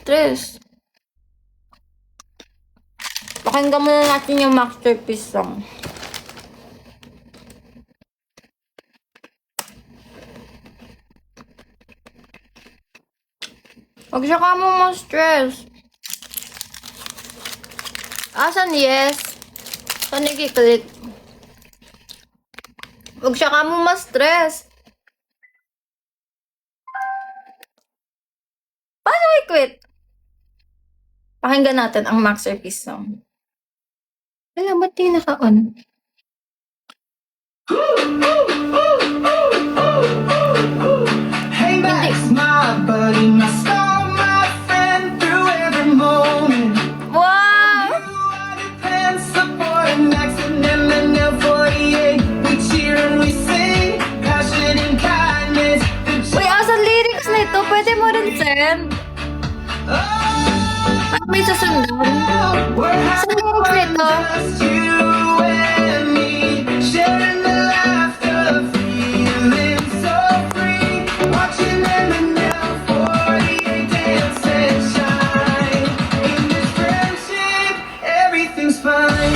stress. Pakinggan muna natin yung masterpiece song. Huwag siya ka mo ma-stress. Asan yes? Saan nag-click? Huwag siya ka mo ma-stress. Paano i-quit? Pakinggan natin ang masterpiece song. Wala, ba't di naka-on? Hey Max, my buddy, my star, my friend through every moment. Wow! You are the pen supporting Max and MNL48. We cheer and we sing, passion and kindness. Uy, asan lyrics nito? Pwede mo rin send. Parang may susundan. We're Saan lyrics nito? just you and me, sharing the laughter, feeling so free. Watching MNL48 dance and shine. In this friendship, everything's fine.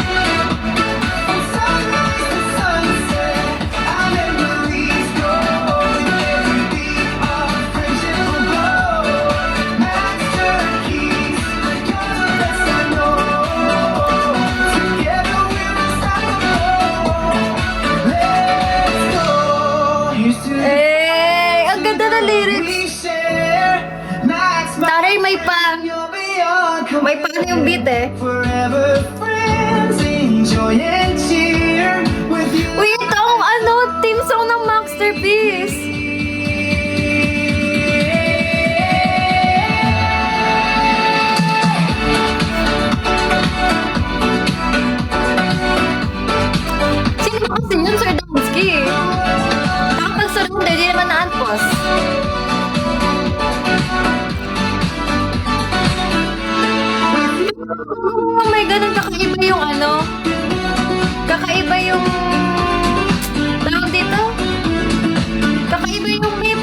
From sunrise to sunset, our memories go. With every beat, our friendship will glow. Master keys, you're the best I know. Together we're unstoppable. Let's go. Here's to the Ang ganda na lyrics. we share. Max, my Taray, may you'll be on may pa yung beat eh. forever friends, enjoy and cheer with you. Uy, ito ang theme song ng masterpiece. Sino ba kasi yun, Sir Dansky? Nakapag-surrender, di naman na-unpause. Oh my God, kakaiba yung kakaiba yung tawag dito. Kakaiba yung may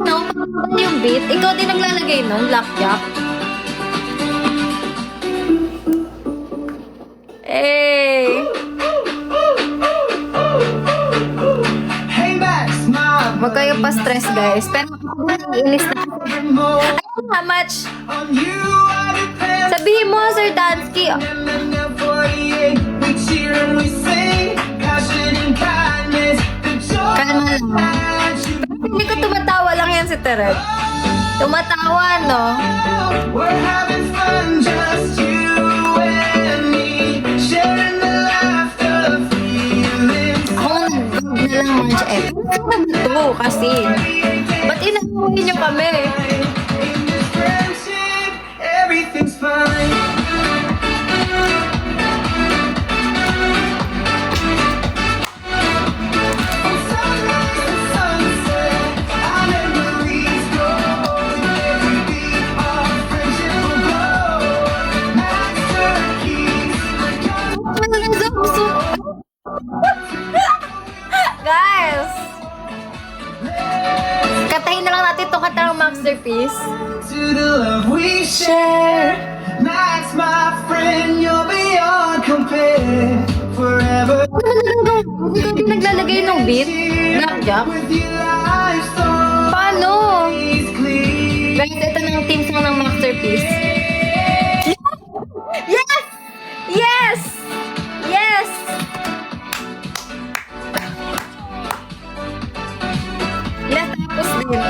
pang yung beat. Ikaw din naglalagay nun, Blackjack. Eh, Hey Max, my wag kayo pa-stress guys. Pero inis na. more Ayun, how much? on you I depend. Sabihin mo, Sir Dansky. MNL48, we cheer and we sing, passion and kindness, the joy Kalma lang. that you Hindi ko tumatawa lang yan si Teret. Tumatawa, no? We're having fun, just you and me, sharing the laughter, feeling Ako nag-vlog na lang mga siya eh. Ano ba ito kasi? Ba't inahuhin niyo kami? in this friendship, everything's fine. From sunrise to sunset, our memories go. With every beat, our friendship will glow. Master keys, Guys! Katahin na lang natin itong kanta ng masterpiece. to the love we share. Max, my friend, you're beyond compare. Forever. Ikaw din naglalagay ng beat? Blackjack? With you, life's story Paano? is clear. Guys, ito na ang theme song ng masterpiece. Yes! Yes! Yes! Natapos din.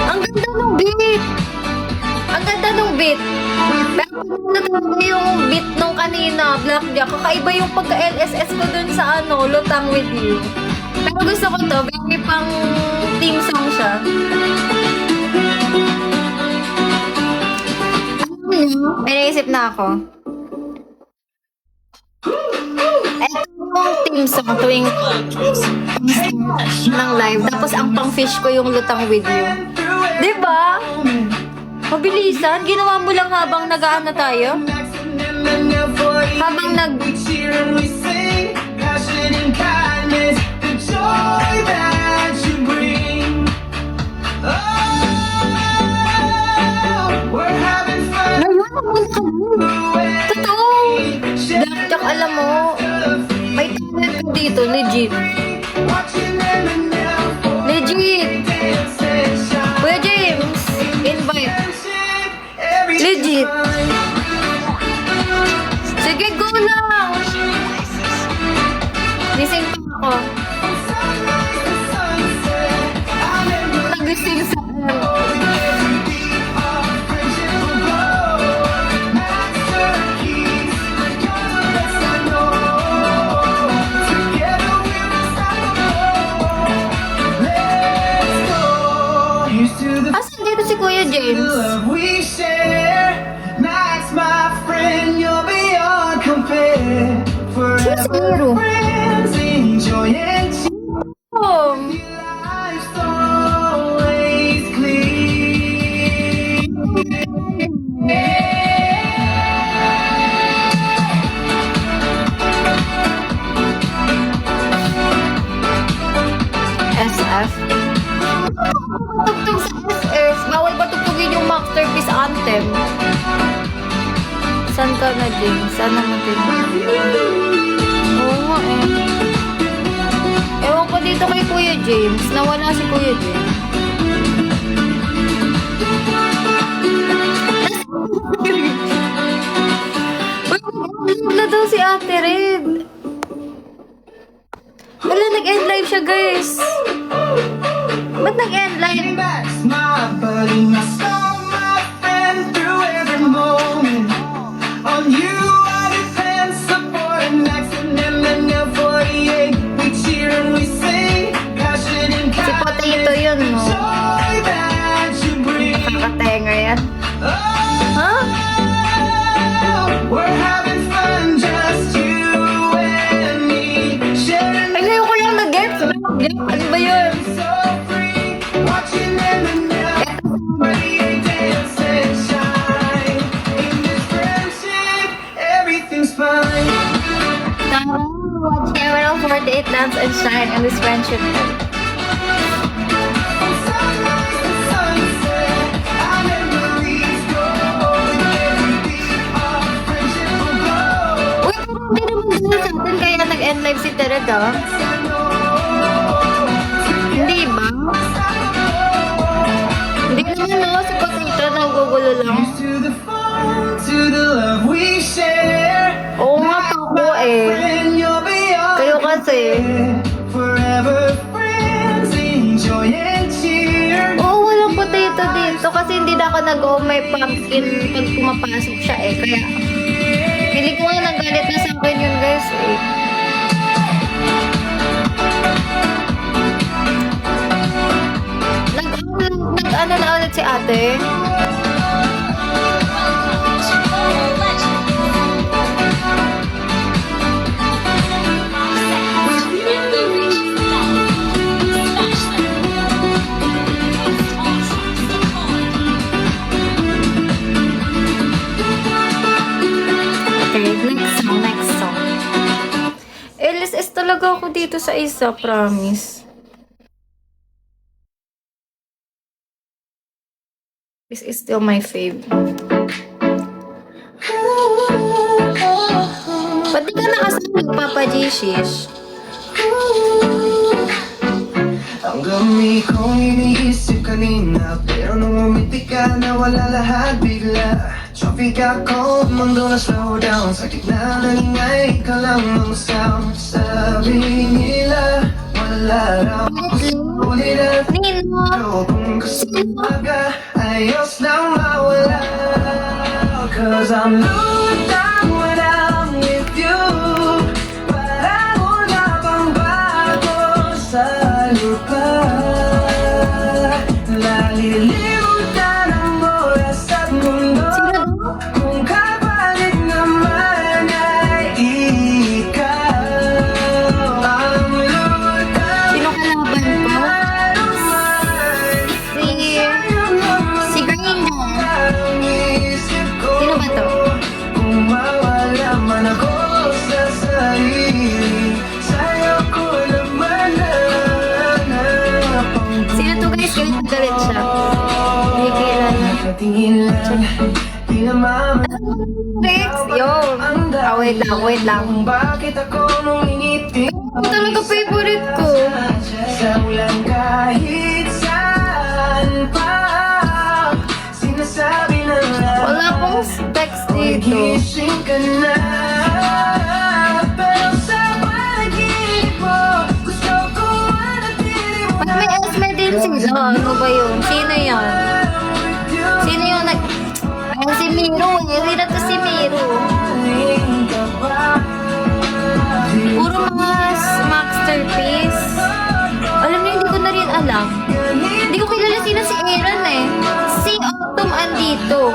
Ang ganda ng beat! Ang ganda ng beat! Pero natapos yung beat nung kanina, Blackjack, kakaiba yung pagka-LSS ko dun sa Lutang With You. Pero gusto ko to, very pang theme song siya. May naisip na ako. Ito yung theme song tuwing ng live. Tapos ang pang-fish ko yung Lutang With You. Diba? Mabilisan. Ginawa mo lang habang nag-aano tayo. Habang nag... dito, legit. Watching them and now for Legit! dance and shine. Kuya James, invite. Friendship, everything's Legit. fine. Sige, go lang! Gising pa ako. Sunrise to sunset, I never Nagising sa Asan dito si Kuya James? We share, Max, my friend, you're beyond compare. Sino si Hero? Forever friends, enjoy and Oh, life's always clean. SF. Tugtog sa SF. Bawal ba tugtugin yung Masterpiece Anthem? San ka na, James? Saan naman din? Oo nga eh. Ewan ko dito kay Kuya James. Nawala si Kuya James. Wala daw si Ate Red. Wala, nag-end live siya, guys. Ba't nag-end live? Max, my buddy, my soul, my friend, through every moment. On you I depend, supporting Max and them and L48. We cheer and we sing, passion and Si Potato yun, no? joy that you bring. Nakakatenga yan. Ha? We're having fun, just you and me, sharing Ay, ngayon ko lang nag-gets. Ano ba yun? so free, watching them and everybody dance and shine. In this friendship, everything's fine. Watch Emerald 48 dance and shine in this friendship. Sunrise to sunset, our memories grow. Every beat of friendship will grow. Uy, pero hindi naman dito sa atin kaya nag-end live si Tered, ah. I know. Hindi ba? Hindi naman, no? Si Potato nagugulo lang. To the fun, to the love we share. Oo nga, ako eh. Friend, you're beyond Kayo kasi. forever friends, enjoy and cheer. Oo, walang potato dito kasi hindi na ako nag-may pumpkin pag pumapasok siya eh. Kaya, feeling ko nga nagalit na sa akin yun, guys eh. Nag-ano na ulit si ate? Okay, next song. LSS talaga ako dito sa isa, promise. This is still my fave. Ba't di ka nakasama Papa J-Shish? Ang dami kong iniisip kanina, pero nung umiti ka, nawala lahat bigla. Traffic ako, mundo na slow down, sa gitna ng ingay ka lang ang sound. Sabi nila, wala raw ulit at Nino! pero kung kasama ka, ayos lang mawala. Cause I'm looked down when I'm with you. Parang wala pang bago sa lupa. Nalilimutan ang oras at mundo. Sino daw? Kung kapalit naman ay ikaw. Ang lutan Sino kalaban ko? Si Green. Sino ba to? Kung mawala man ako sa sarili, sa'yo ko naman hanapang Sino to, guys? Galit siya. Hindi kilala. Nakatingin lang, di naman Tricks! Yo! Wait lang. kung bakit ako nung ingit Ito talaga favorite ko. Sa ulan kahit saan pa, sinasabi na lang. Wala pong specs dito. Gising ka na, pero sa panaginip mo, gusto ko manatili mo Ba't may Esme din sila? Ano ba yun? Sino yan? Sino yung nag... Ayun si Miro eh. Sino to si Miro? Puro mga masterpiece. Alam niyo, hindi ko na rin alam. Hindi ko kilala sino si Aaron eh. Si Autumn andito.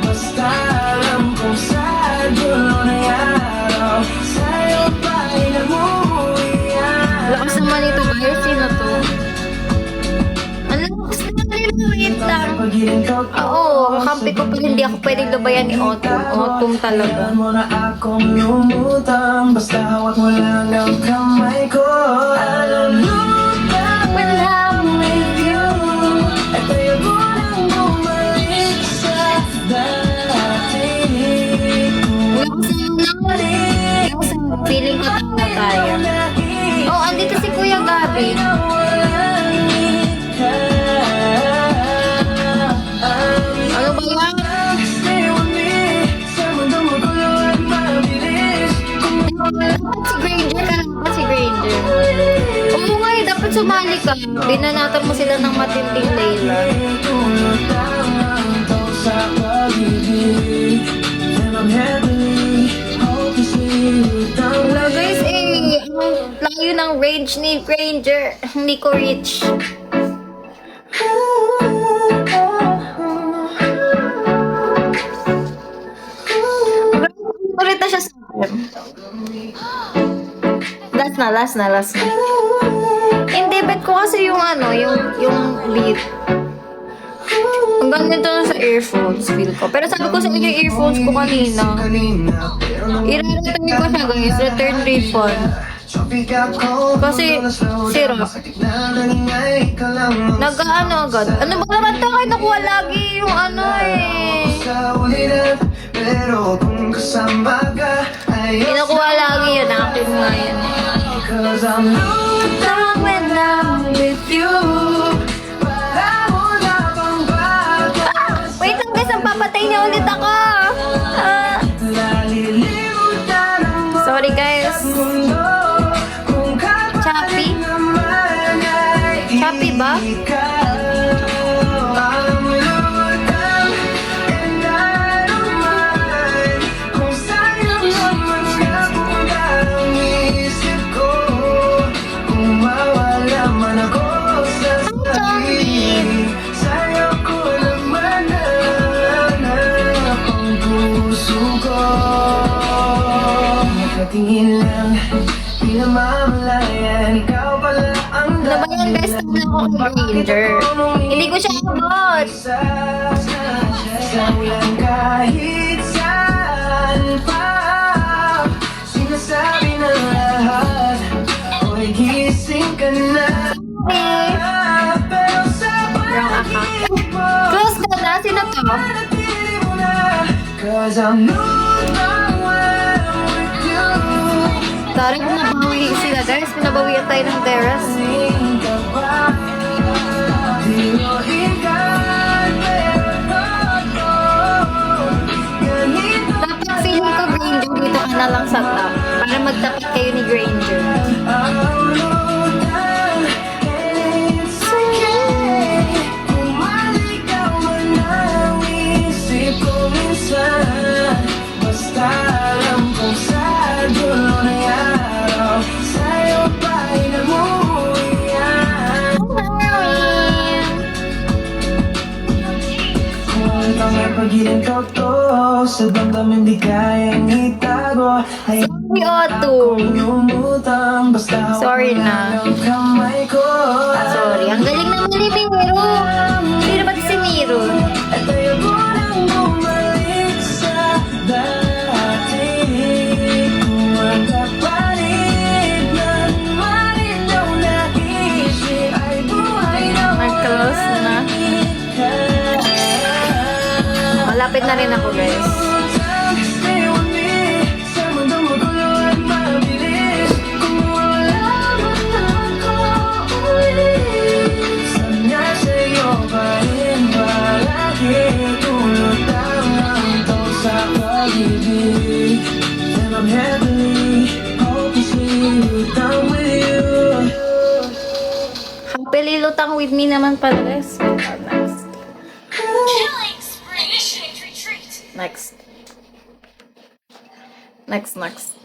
Basta alam kong sa dulo na araw, sa'yo pa inamuyan. Lakas naman ito guys. Sino to? Alam ko gusto na rin. Wait lang. Oo, kampi ko pa hindi ako pwedeng labayan ni Autumn. Autumn talaga. Kailan mo na akong lumutang, basta hawak mo lang ang kamay ko. Alam mo na when I'm with you, at tayo mo nang bumalik sa dati. Feeling ko tanda tayo. Oh, andito si Kuya Gabi. Ano ba yan? Stay with me, sa mundong magulo at mabilis. Si Granger ka lang si Granger. Oo nga eh, dapat sumali ka. Binanatan mo sila ng matinding Layla. Sa pag-ibig, and I'm heavily hope to see you down. Wala guys eh, ang layo ng range ni Granger. Hindi ko reach. Ulit na siya sa akin. Last na. Hindi, bet ko kasi yung ano, yung beat. Ang ganito na sa earphones, feel ko. Pero sabi ko sa inyo yung earphones ko kanina. I-return ko siya guys, return refund. Kasi, sira. Nag-ano agad. Ano ba naman to? Kaya nakuha lagi yung ano eh. Pero kung kasama ka, Kinukuha lagi yun, akin nga yan. Cause I'm lutang when I'm with you. Para mo na bang bagas? Wait lang guys, ang papatay niya ulit ako. Nalilimutan ang Sorry guys. mundo. Kung Choppy? naman ay Choppy ba? ikaw. Ang lutang and I don't mind. Kung sa'yo naman napunta ang isip ko. Kung mawala man ako sa tabi, sa'yo ko naman nahanap ang puso ko. Nakatingin lang, di na mamalayan, ikaw pala ang Ano ba yan guys? Tignan ko kay Granger. Hindi ko siya abot. sa ulan kahit saan pa, sinasabi ng lahat, oy gising ka na. Pero sa Wrong account. panaginip mo, Close ka na. Sino to? manatili mo na. Cause I'm lutang when I'm with you. Sorry kung nabawi sila guys. Pinabawian tayo ng Deras. Dapat feeling ko Granger dito ka na lang sa top. Para magtapat kayo ni Granger. Basta alam kong sa dulo na araw, sa'yo pa inamuyan. Kung ang pag-iling ko to, sa damdamin di kayang itago. Ay, Sorry, Autumn. umutang, basta hawak Sorry mo na. lang ang kamay ko. Sorry. Ang galing naman ni Miro. Sino ba si Miro? At tayo mo nang bumalik sa dati. Kung ang kapalit ng malinaw na isip ay buhay malapit na rin ako, guys. Stay with me. Sa mundo mo gulo at mabilis. Kung wala man ako ulit, sana sa'yo pa rin palagi. Tulad ang hanto sa pag-ibig. And I'm heavily, hopelessly lutang with you. Happily lutang with me naman pala, guys. Next. Killing spree. Initiate retreat. Next. Next.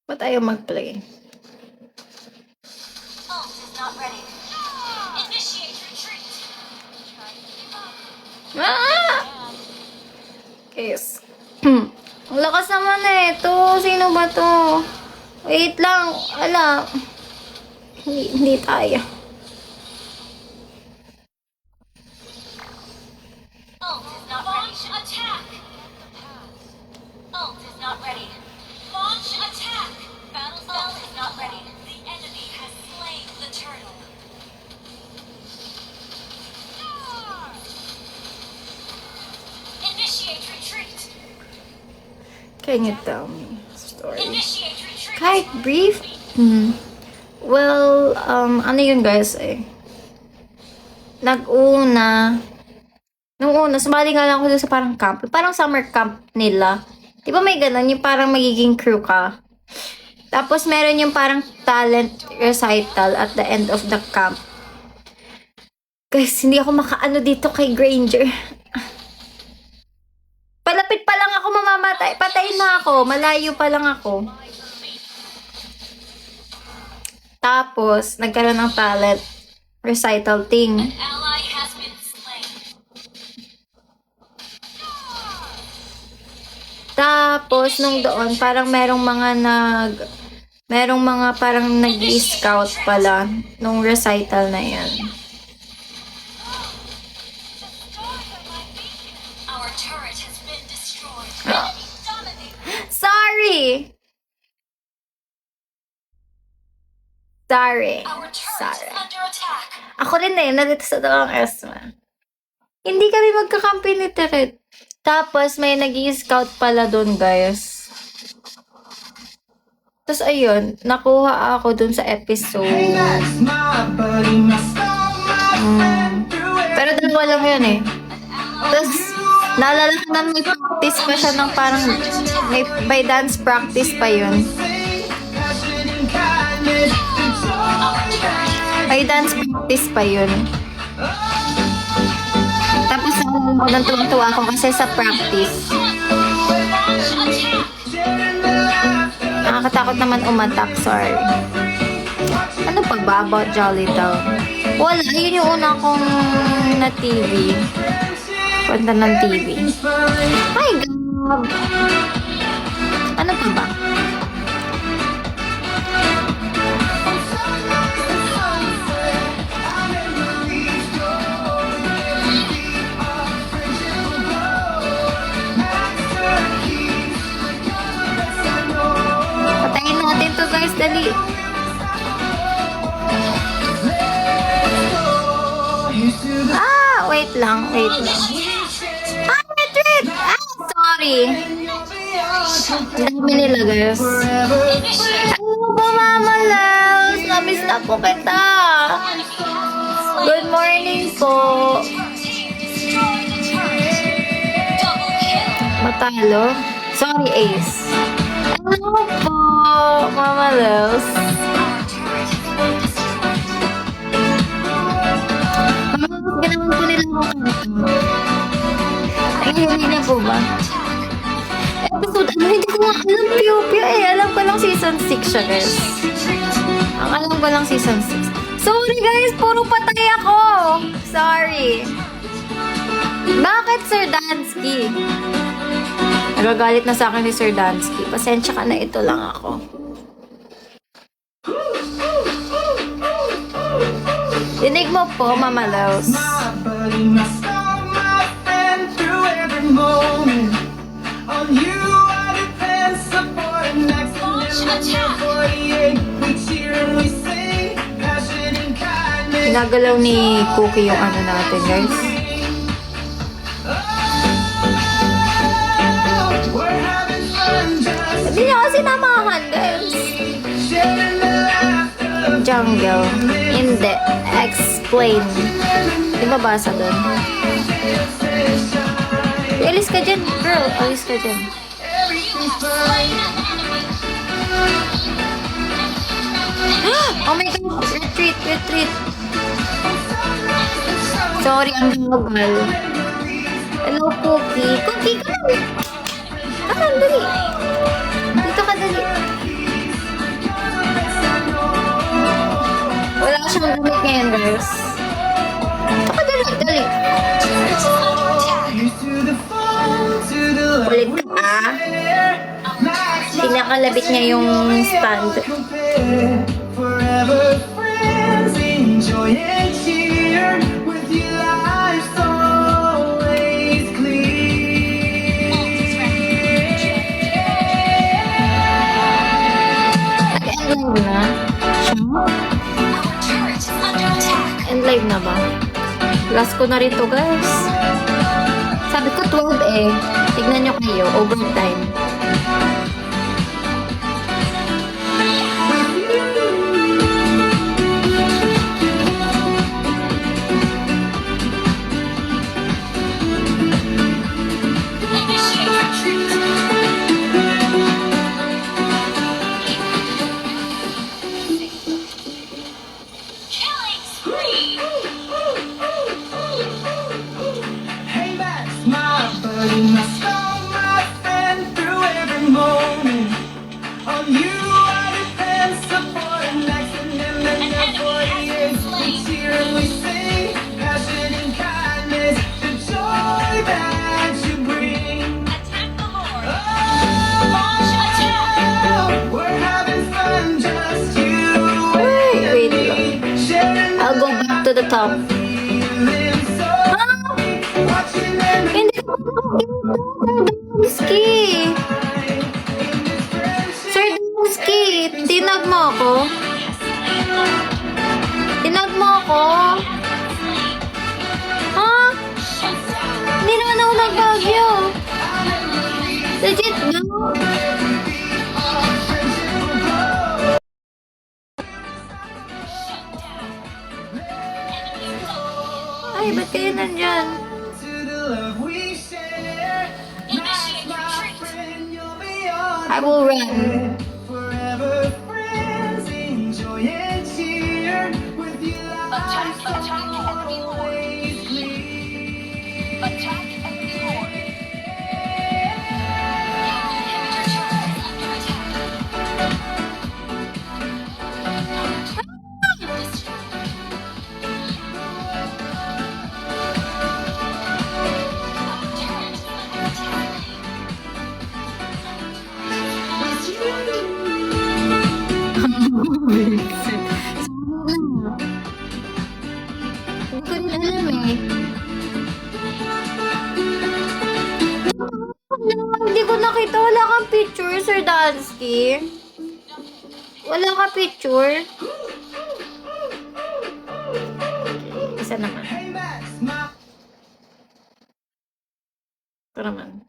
Ba't ayaw mag-play? Ult is not ready. Initiate retreat. Ah! Yes. Ang lakas naman eh. Ito, sino ba to? Wait lang. Ala. Hindi tayo. Ult is not ready. Launch attack. Ult is not ready. Launch attack. Battle spell is not ready. The enemy has slain the turtle. Initiate retreat. Can you tell me a story? Initiate retreat. Kahit brief? Well, ano yun guys eh. Nung una, sumali nga lang ako doon sa parang camp. Parang summer camp nila. Di ba may ganun? Yung parang magiging crew ka. Tapos meron yung parang talent recital at the end of the camp. Guys, hindi ako makaano dito kay Granger. Palapit pa lang ako mamamatay. Patay na ako. Malayo pa lang ako. Tapos, nagkaroon ng talent recital thing. Ally has been slain. Tapos, nung doon, parang merong mga parang nag-i-scout pala nung recital na yan. Our turret has been destroyed. Enemy dominated. Sorry! Sorry. Our turret Sorry. is under attack. Ako rin eh, nandito sa dalawang Esma. Hindi kami magkakampi ni Teret. Tapos, may nag-i-scout pala doon, guys. Tapos, ayun, nakuha ako doon sa episode. Hey, that's my buddy, my star, my friend. Pero dalawa lang yun eh. Tapos, naalala ko na may practice pa siya ng parang, may dance practice pa yun. Passion and kindness, it's all May dance practice pa yun. Tapos, ako nang tuwang-tuwa ako kasi sa practice. Launch attack. Nakakatakot naman umatak, sorry. Ano pa ba about Jolly Town? Wala, yun yung una kong na TV. Kwenta ng TV. My God! Ano pa ba? Patayin natin to guys, dali. Wait lang. Ah, retreat! Ah, sorry. Dami nila guys. Ano ba, Mama Lels? Namiss na po kita. Good morning po. Double kill. Matalo? Sorry, Ace. Ano po, Mama Lels? Our turret has been destroyed. Ginawan po nila ako kanto. Ay, hindi na po ba? Episode, hindi ko nga alam Pio eh. Alam ko lang season 6 siya, guys. Ang alam ko lang season 6. Sorry, guys. Puro patay ako. Sorry. Bakit, Sir Dansky? Nagagalit na sa akin ni Sir Dansky. Pasensya ka na, ito lang ako. Dinig mo po, Mama Laos. My buddy, my star, my friend through every moment. On you I depend, support and excellence. 48, we cheer and we sing, passion and kindness. Ginagalaw ni Cookie yung ano natin, guys. Hindi niya kasi namahan, guys. Sharing the laughter. Jungle. Hindi. Explain. Di ba basa doon? Alis ka dyan, girl. Alis ka dyan. Oh my God. Retreat, retreat. Sorry, ang bagal. Hello, Cookie. Cookie, come. Come, dali. Dito ka, dali. Wala siyang damit ngayon, guys. Dito ka, dali, dali. To the phone, to the Ulit ka, ah. Pinakalabit niya yung stand. Forever friends, enjoy and cheer. With you, life's always clear. End live na. Siya? Turret is under attack. End live na ba? Last ko na rin to, guys. Sabi ko 12 eh. Tignan nyo kayo. Overtime. Initiate retreat. Killing spree. Hey, that's my buddy, my star, my friend through every moment. On you I depend, support and action, and then for years we cheer and we sing, passion and kindness, the joy that you bring. Attack the Lord. Launch attack! We're having fun, just you Wait and me, sharing I'll go back to the top. feeling so watching and Hindi ko Sir Dansky. Sir Dansky, tinag mo ako. Tinag mo ako. Ha? Hindi naman ako nagbagyo. Legit ba? Ay, ba't kayo nandyan? to the love we share. Initiate My retreat. friend, you'll be on I will run. forever friends, enjoy and cheer. With you, Attack, life's attack, enemy horde. always clear. Attack enemy horde. Inhibitor turret is under attack. Turret is under attack. Hindi ko rin alam eh. Hindi ko nakita. Wala kang picture, Sir Dansky. Wala ka picture. Isa naman. Hey, Max, my Ito naman.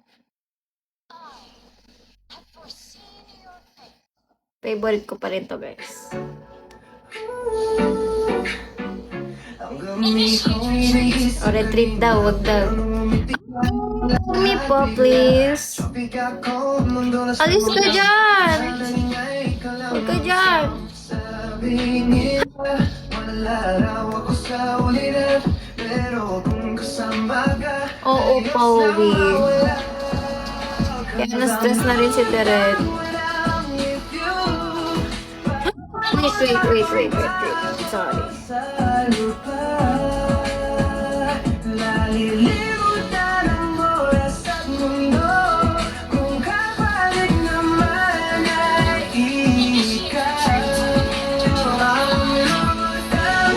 Favorite ko pa rin to, guys. ang gumi ko inigis. O, retreat daw. Wag daw. Me po, please. Tropical cold, mundo na Alis ka dyan. ingay ka lang. Huwag ka dyan. Sabi nila, wala raw ako sa ulitin. Pero kung kasama ka, Oo, ayos na Pauwi. mawala. Kaya na-stress na rin si Teret. Walang with you. Wait. Sorry. Sa lupa, lalilimutan ang oras at mundo. Kung kapalik naman ay ikaw ang lutang na naman.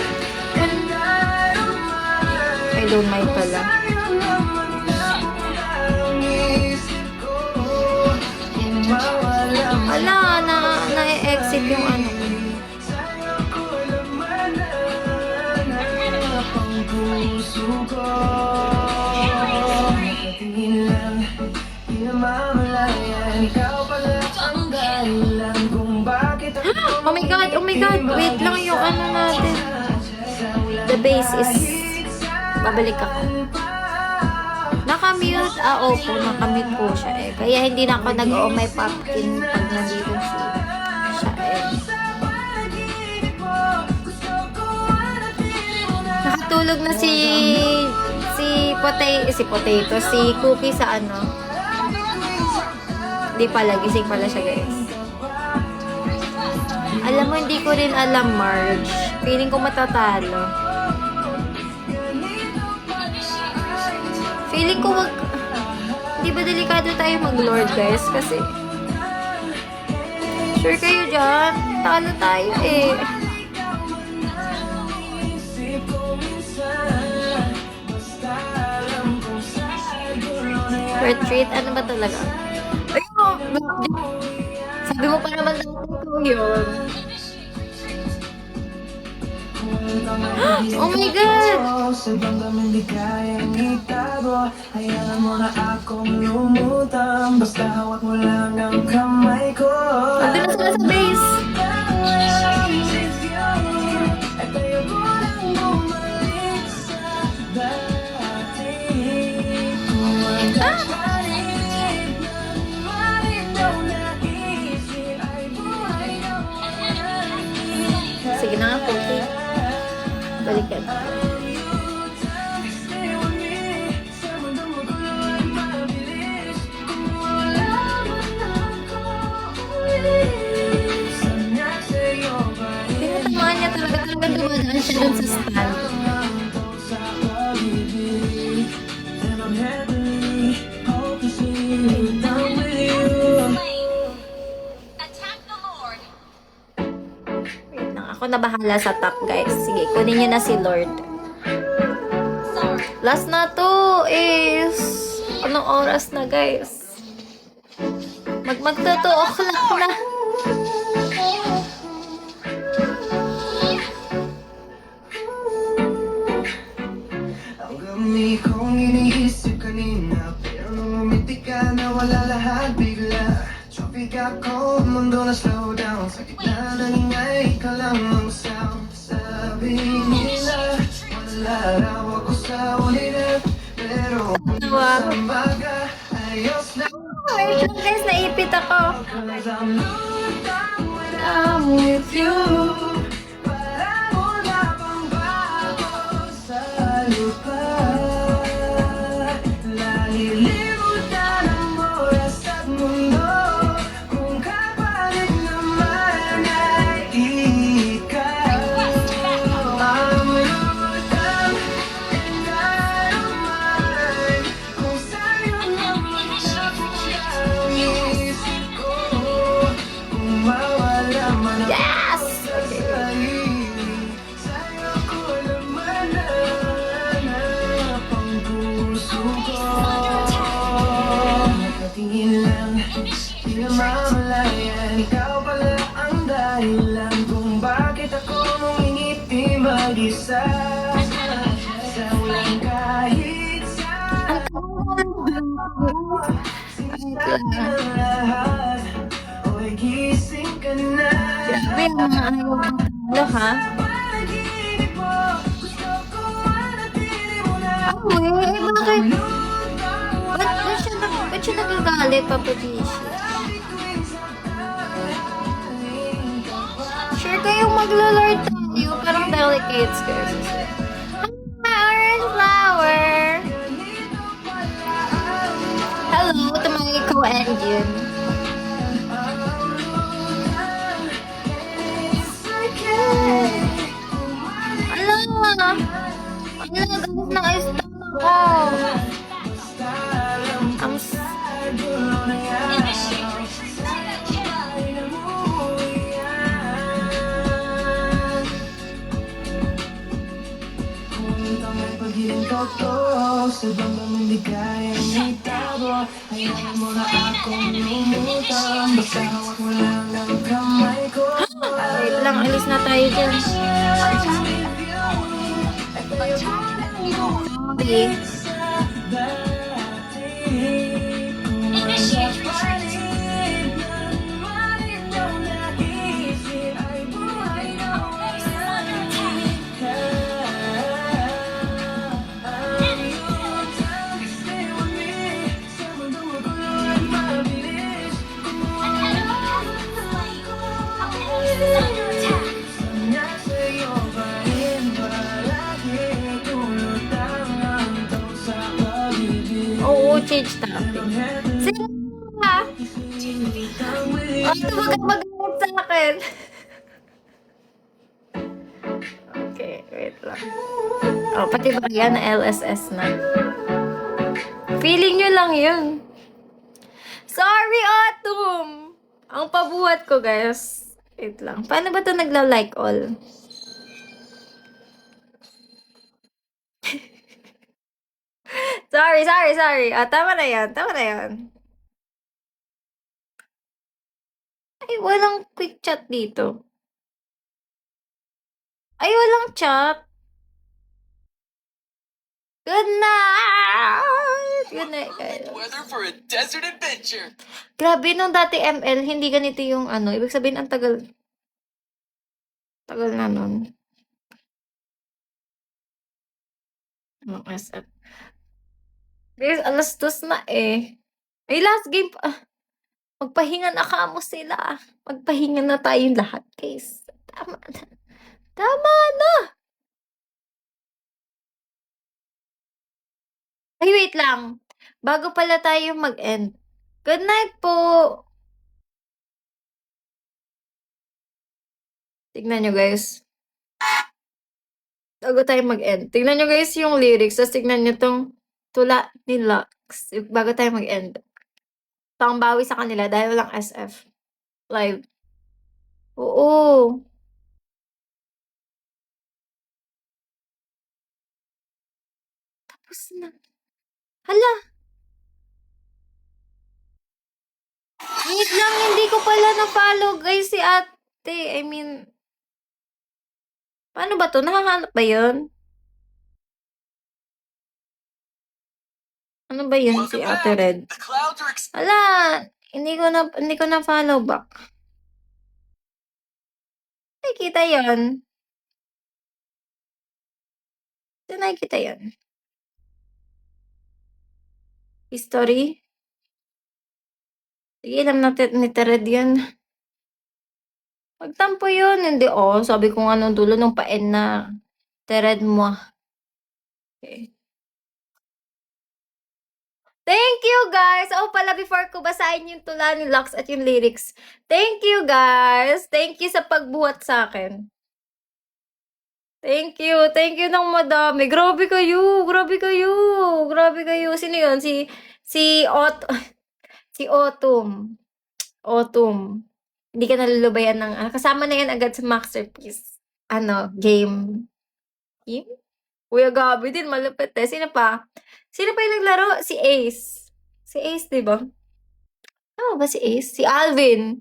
I don't mind pala. Sa'yo naman ang isip ko. Kung mawala man Wala, na-exit yung ano. sa'yo ko naman ang puso ko. Pagkatingin lang, di na mamalayan. Ikaw pala ang Oh my god, oh my god. Wait lang yung ano natin. The base is... Babalik ako. Nakamute? Opo, nakamute po siya eh. Kaya hindi na ako nag-oh my pumpkin pag nandito siya eh. Nakatulog na si Potato, si Cookie sa ano. Hindi pala, gising pala siya guys. Alam mo, hindi ko rin alam, Marge. Feeling ko matatalo. Feeling ko hindi ba delikado tayo mag-lord, guys? Kasi sure kayo dyan. Talo tayo eh. Retreat? Ano ba talaga? Ayun! Sabi mo pa naman natin ko yun. Oh my God! Sa damdamin di kayang itago. Hayaan mo na akong lumutang. Basta hawak mo lang ang kamay ko. Ando na sila sa base. At ayaw ko lang bumalik sa dati. Kung ang kapalit ng malinaw na isip ay buhay na wala. Sige na nga, Cookie. Balikan. Tinatamaan niya talaga dumadaan siya dun sa stand. Attack the Lord. Wait lang, ako na bahala sa top, guys. Sige, kunin niyo na si Lord. Sorry. Last na to is... Anong oras na, guys? Magto-2 o'clock na. Ang gami kong iniisip kanina, pero nung umiti ka nawala lahat bigla. Traffic ako, mundo na slow down. Sa gitna ng ingay ka lang ang sound. Sabi nila, wala raw ako sa ulitin. Pero Wow. sa baga, ayos na. Wait lang, guys. Naipit ako. Cause I'm down when I'm with you. Para wala pang bago sa lupa. Lalilimutan ang oras at mundo. Kung kapalit naman ay ikaw. I'm lutang and I don't mind. Kung sa'yo naman ako ang isip ko. Kung mawala man ako Yes! sa sarili, sa'yo ko naman hanap ang puso ko. Nakatingin lang, di na mamalayan. Ikaw pala ang dahilan kung bakit ako ngumingiti mag-isa. Sa walang kahit saan. Ang lahat, oy gising ka na. Grabe, ang mga ayaw kong talo, ha? Panaginip mo, gusto ko manatili mo na. Eh, bakit? Ba't siya nagagalit, Papa Gishi? Sure kayong maglo-lord tayo, parang delicates kasi siya. Orange flower! Hello to my co-engine. Ala! Ala, gamit na ice ako. Ang Sa damdamin di kayang itago. Hayaan mo na akong lumutang. Basta hawak mo lang ang kamay ko. wait lang, alis na tayo dyan. Sorry. Initiate retreat. change topic. Sige nga! O, ito mag-gamit sa akin. Okay, wait lang. O, pati ba yan na LSS na? Feeling nyo lang yun. Sorry, Autumn! Ang pabuhat ko, guys. Wait lang. Paano ba ito nagla-like all? Sorry. Ah, tama na yan. Ay, walang quick chat dito. Ay, walang chat. Good night! Good night, guys. Weather for a desert adventure. Grabe, nung dati ML, hindi ganito yung ano. Ibig sabihin, ang tagal. Tagal na nun. Ang SF. Guys, alas 2 na eh. Ay, last game pa. Magpahinga na kamo sila. Magpahinga na tayong lahat, guys. Tama na. Tama na! Ay, wait lang. Bago pala tayo mag-end. Good night po! Tignan nyo, guys. Bago tayo mag-end. Tignan nyo, guys, yung lyrics. Tapos tignan nyo tong tula ni Lux. Bago tayo mag-end. Pangbawi sa kanila dahil walang SF. Live. Oo. Tapos na. Hala! Wait lang, hindi ko pala na-follow, guys, si ate. I mean, paano ba to? Nakahanap ba yun? Ano ba yun si Ate Red? The clouds are Hala! Hindi ko na follow back. Nakikita yun. Saan nakikita yun? History? Sige, alam natin ni Ted yan. Magtampo yun. Hindi, oh. Sabi ko nga nung dulo nung paen na Ted mo. Okay. Thank you, guys! Oh, pala, before ko basahin yung tula ni Lux at yung lyrics. Thank you, guys! Thank you sa pagbuhat sa akin. Thank you. Thank you ng madami. Grabe kayo. Sino yun? Si si Autumn. Hindi ka nalulubayan ng, kasama na yan agad sa masterpiece. Game. Kuya Gabi din, malupit eh. Sino pa yung naglaro? Si Ace. Si Ace, di ba? Ano ba si Ace? Si Alvin.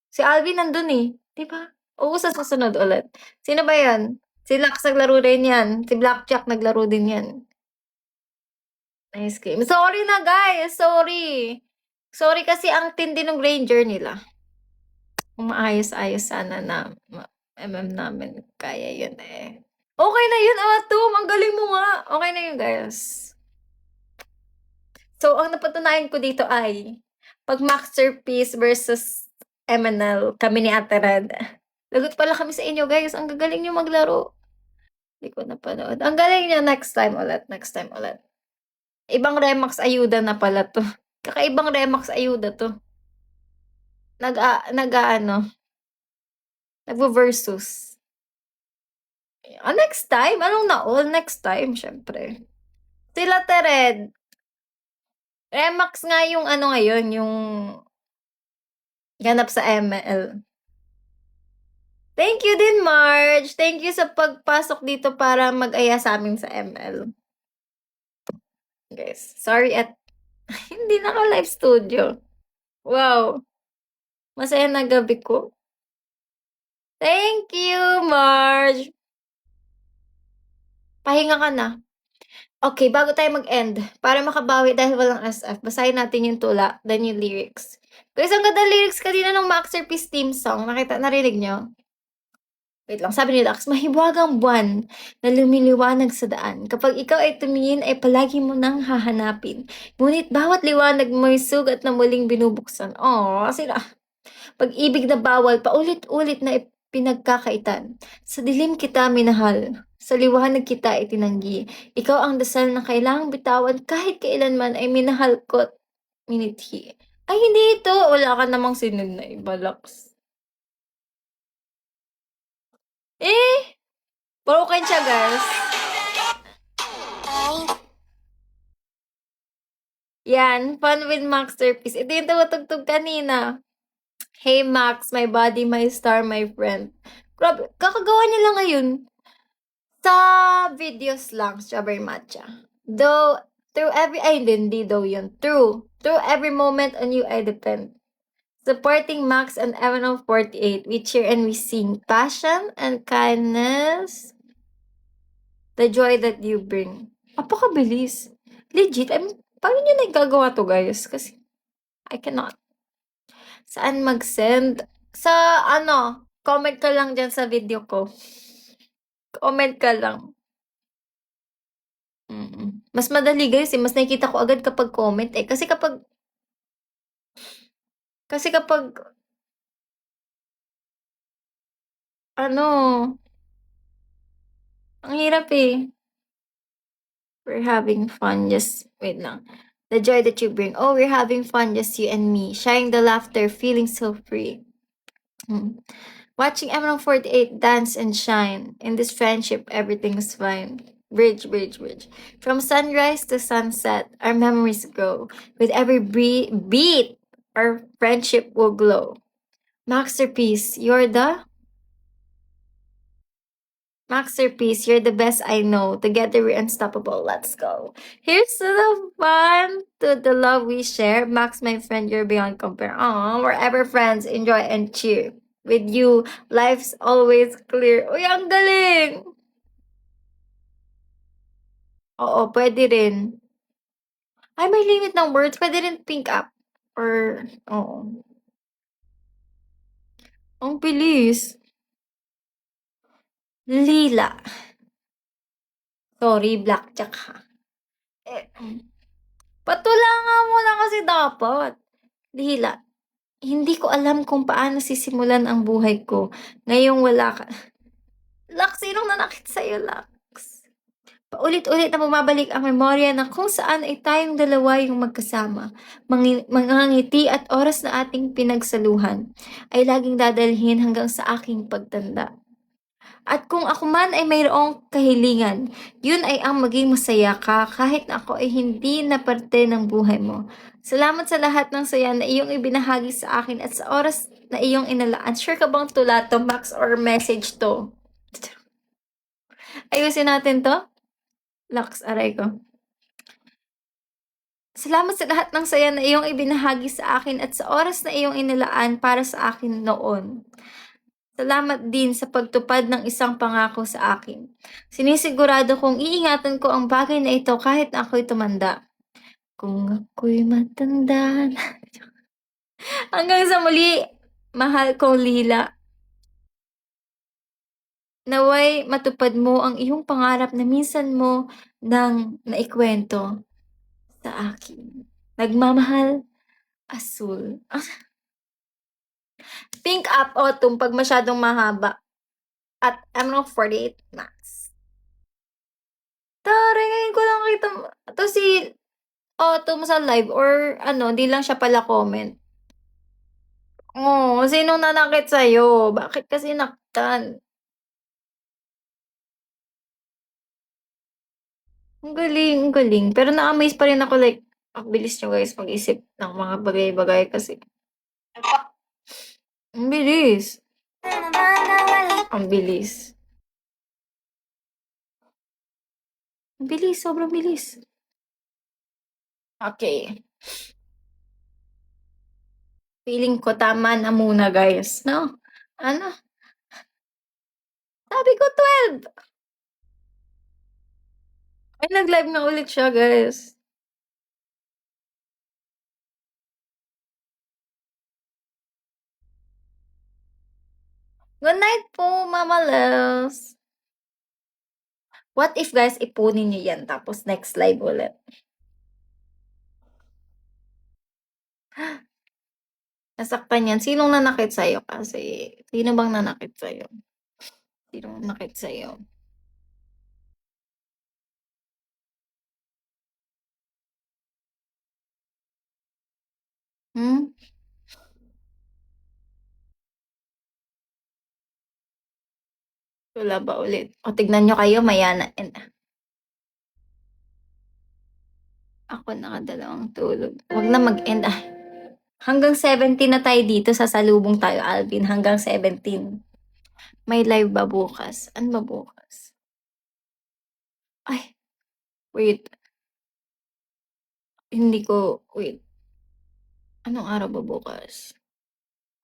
Si Alvin nandun eh. Di ba? Oo, sa susunod ulit. Sino ba yan? Si Lux naglaro rin yan. Si Blackjack naglaro din yan. Nice game. Sorry na, guys. Sorry kasi ang tindi ng Ranger nila. Kung maayos-ayos sana na MM namin. Kaya yun eh. Okay na yun, Atom. Ang galing mo nga. Okay na yun, guys. So, ang napatunayan ko dito ay pag Masterpiece versus MNL, kami ni Ate Red. Lagot pala kami sa inyo, guys. Ang gagaling nyo maglaro. Hindi ko napanood. Ang galing nyo. Next time ulit. Ibang Remax ayuda na pala to. Kakaibang Remax ayuda to. Nagvo-versus. Next time? Anong na-all? Next time, syempre. Sila Red. Remax nga yung ngayon, yung ganap sa ML. Thank you din, Marge. Thank you sa pagpasok dito para mag-aya sa amin sa ML. Guys, sorry at hindi naka-live studio. Wow. Masaya na gabi ko. Thank you, Marge. Pahinga ka na. Okay, bago tayo mag-end, para makabawi dahil walang SF, basahin natin yung tula, then yung lyrics. Guys, ang ganda lyrics kanina ng Masterpiece theme song. Narinig nyo? Wait lang, sabi ni Lux, mahiwagang buwan na lumiliwanag sa daan. Kapag ikaw ay tumingin, ay palagi mo nang hahanapin. Ngunit bawat liwanag mo'y sugat na muling binubuksan. Oh, sila. Pag-ibig na bawal, paulit-ulit na pinagkakaitan. Sa dilim kita minahal. Sa liwanag kita itinanggi. Ikaw ang dasal na kailangang bitawan kahit kailanman ay minahal ko't minithi. Ay, hindi ito. Wala ka namang sinunod na iba, Lux. Eh, broken siya, guys. Yan, Fun with Masterpiece. Ito yung tumutugtog kanina. Hey Max, my body, my star, my friend. Grabe, kakagawa niya lang ngayon. Sa videos lang, Strawberry Matcha. Though, through every, ay hindi daw yun. Through every moment on you I depend. Supporting Max and Evan 48, we cheer and we sing. Passion and kindness, the joy that you bring. Apakabilis. Legit, paano nyo nagagawa to, guys? Kasi, I cannot. Saan mag-send? Sa, comment ka lang dyan sa video ko. Comment ka lang. Mas madali, guys, eh. Mas nakikita ko agad kapag comment, eh. Kasi kapag, ang hirap, eh. We're having fun, just, wait lang. The joy that you bring. Oh, we're having fun, just you and me. Sharing the laughter, feeling so free. Watching M48 dance and shine. In this friendship, everything's fine. Bridge, bridge, bridge. From sunrise to sunset, our memories grow. With every beat, our friendship will glow. Masterpiece, you're the best I know. Together we're unstoppable. Let's go. Here's to the fun, to the love we share. Max, my friend, you're beyond compare. Aw, we're ever friends. Enjoy and cheer. With you, life's always clear. Uy, ang galing! Oo, pwede rin. Ay, may limit ng words. Pwede rin pink up. Or, oo. Ang bilis. Lila. Sorry, blackjack ha. Patulangan mo lang kasi dapat. Lila. Hindi ko alam kung paano sisimulan ang buhay ko. Ngayong wala ka. Lux, sinong nanakit sa'yo, Lux? Paulit-ulit na bumabalik ang memorya na kung saan ay tayong dalawa yung magkasama. Mga ngiti at oras na ating pinagsaluhan ay laging dadalhin hanggang sa aking pagtanda. At kung ako man ay mayroong kahilingan, yun ay ang maging masaya ka kahit na ako ay hindi na parte ng buhay mo. Salamat sa lahat ng saya na iyong ibinahagi sa akin at sa oras na iyong inalaan. Sure ka bang tula to, Max, or message to? Ayusin natin to? Lux, aray ko. Salamat sa lahat ng saya na iyong ibinahagi sa akin at sa oras na iyong inilaan para sa akin noon. Salamat din sa pagtupad ng isang pangako sa akin. Sinisigurado kong iingatan ko ang bagay na ito kahit na ako'y tumanda. Kung ako'y matanda na. Hanggang sa muli, mahal kong Lila. Naway matupad mo ang iyong pangarap na minsan mo nang naikwento sa akin. Nagmamahal, Azul. Pink up autumn pag masyadong mahaba. At ano, 48 max. Taray, ngayon ko lang kita. Ito si Autumn sa live or di lang siya pala comment. Oh, sinong nanakit sa'yo? Bakit kasi naktan? Ang galing, ang galing. Pero na-amaze pa rin ako like, ang bilis nyo guys mag-isip ng mga bagay-bagay kasi. Ang bilis. Ang bilis. Ang bilis, sobrang bilis. Okay. Feeling ko tama na muna guys, no? Ano? Sabi ko 12. Ay, nag-live na ulit siya guys. Good night po, Mama Loves. What if guys, ipunin niyo yan tapos next live ulit? Nasaktan yan. Sinong nanakit sa'yo kasi? Sino bang nanakit sa'yo? Sinong nanakit sa'yo? Hmm? Wala ba ulit? O tignan nyo kayo, Mayana and ako nakadalawang tulog. Huwag na mag-end. Ah. Hanggang 17 na tayo dito, sasalubong tayo, Alvin. Hanggang 17. May live ba bukas? Ano ba bukas? Ay, wait. Hindi ko, wait. Anong araw ba bukas?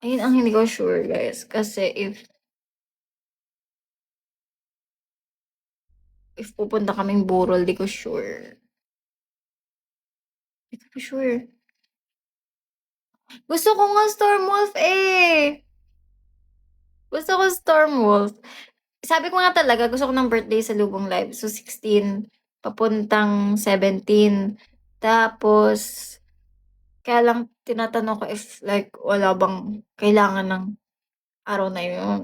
Ayun ang hindi ko sure, guys. Kasi if pupunta kaming Burol, di ko sure. Di ko sure. Gusto ko nga Stormwolf eh. Gusto ko Stormwolf. Sabi ko nga talaga, gusto ko ng birthday sa Lubong Live. So, 16, papuntang 17. Tapos, kaya lang tinatanong ko if like wala bang kailangan ng araw na yun.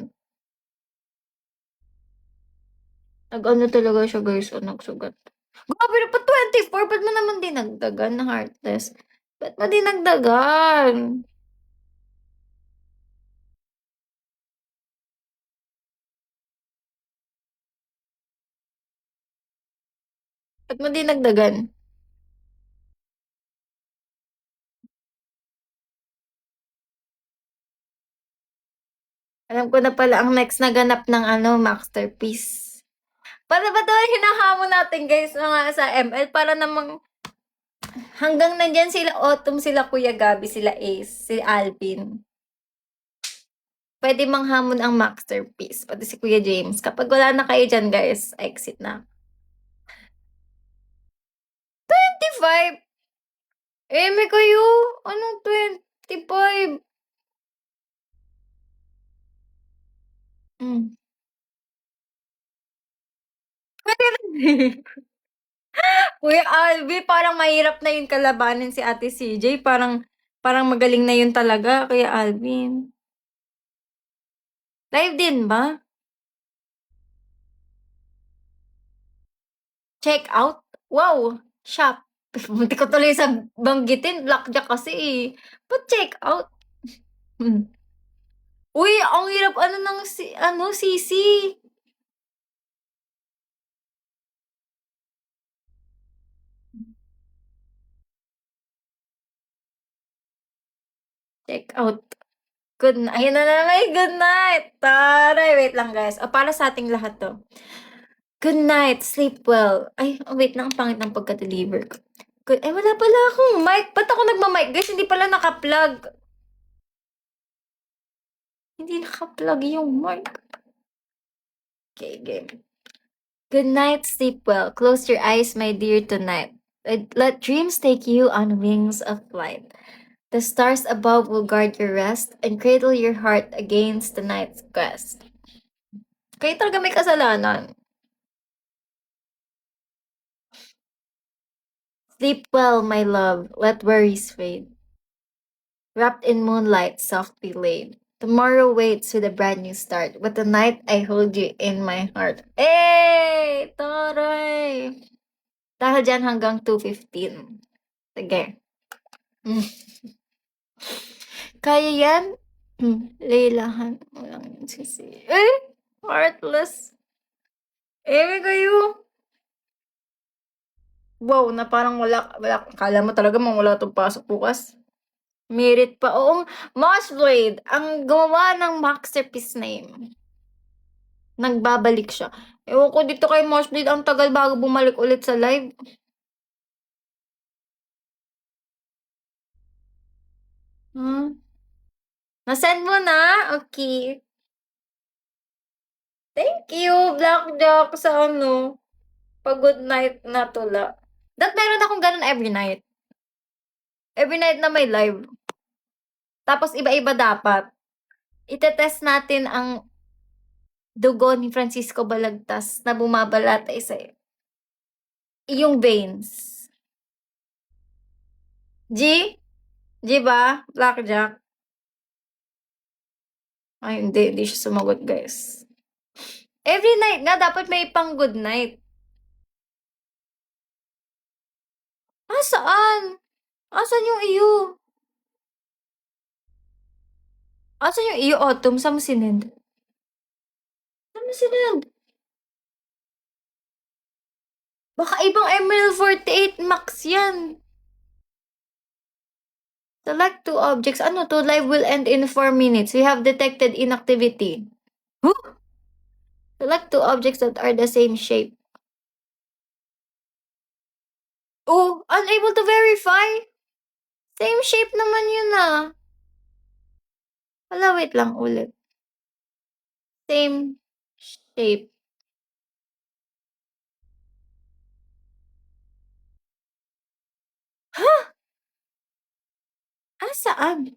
Nag-ano talaga siya guys, o nagsugat. Grabe na pa 24, ba't mo naman dinagdagan na heartless? Ba't mo dinagdagan? Ba't mo dinagdagan? Alam ko na pala ang next na ganap ng ano, masterpiece. Para ba ito hinahamon natin guys mga sa ML para namang hanggang nandyan sila Autumn, sila Kuya Gabi, sila Ace, si Alvin. Pwede manghamon ang masterpiece, pati si Kuya James. Kapag wala na kayo dyan guys, exit na. 25? May kayo? Anong 25? Hmm. Pwede na. Kuya Alvi, parang mahirap na yun kalabanin si Ate CJ. Parang magaling na yun talaga, Kuya Alvin. Live din ba? Check out? Wow! Shop. Munti ko tuloy sa banggitin. Blackjack kasi eh. But check out? Hmm. Uy, ang hirap ano ng sisi. Check out. Good night. Ayun na na, may good night. Taray, wait lang guys. O, para sa ating lahat to. Good night, sleep well. Ay, oh, wait lang, ang pangit ng pagka-deliver ko. Good, wala pala akong mic. Ba't ako nagma-mic? Guys, hindi pala naka-plug. Hindi naka-plug yung mic. Okay, game. Good night, sleep well. Close your eyes, my dear, tonight. Let dreams take you on wings of flight. The stars above will guard your rest and cradle your heart against the night's quest. Kayo talaga may kasalanan. Sleep well, my love. Let worries fade. Wrapped in moonlight, softly laid. Tomorrow waits with a brand new start, but tonight I hold you in my heart. Hey! Taray! Dahil dyan hanggang 2:15. Sige. Kaya yan? Leilahan mo lang yung sisi. Heartless. May kayo. Wow, na parang wala. Kala mo talaga wala tong pasok bukas. Merit pa. Oo, Moshblade, ang gumawa ng masterpiece name. Nagbabalik siya. Ewan ko dito kay Moshblade, ang tagal bago bumalik ulit sa live. Hmm? Nasend mo na? Okay. Thank you, Blackjack, sa pag-good night na tula. Meron akong ganun every night. Every night na may live. Tapos iba-iba dapat. Itetest natin ang dugo ni Francisco Balagtas na bumabalatay sa iyong veins. G? G ba? Blackjack? Ay, hindi siya sumagot, guys. Every night nga, dapat may pang good night. Ah, saan? Asan yung iyo? Asan yung iyo autumn? Saan mo sinend? Saan mo sinend? Baka ibang ML48 Max yan. Select two objects. Ano to? Live will end in 4 minutes. We have detected inactivity. Huh? Select two objects that are the same shape. Oh, unable to verify? Same shape naman yun ah. Wala, wait lang ulit. Same shape. Huh? Ah, saan?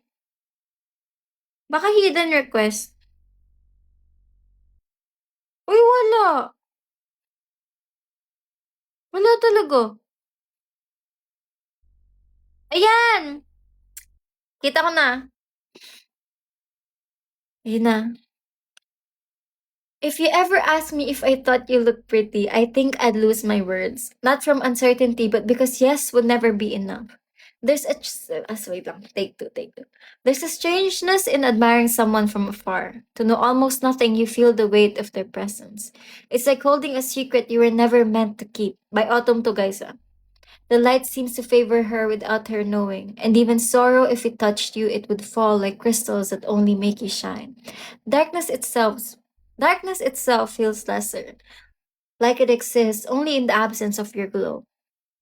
Baka hidden request. Uy, wala. Wala talaga. Ayan! Kita ko na. Ayun na. If you ever ask me if I thought you looked pretty, I think I'd lose my words. Not from uncertainty, but because yes would never be enough. There's a wait lang. Take two, take two. There's a strangeness in admiring someone from afar. To know almost nothing, you feel the weight of their presence. It's like holding a secret you were never meant to keep. By Autumn Tugaisa. The light seems to favor her without her knowing, and even sorrow, if it touched you, it would fall like crystals that only make you shine. Darkness itself, darkness itself feels lesser, like it exists only in the absence of your glow.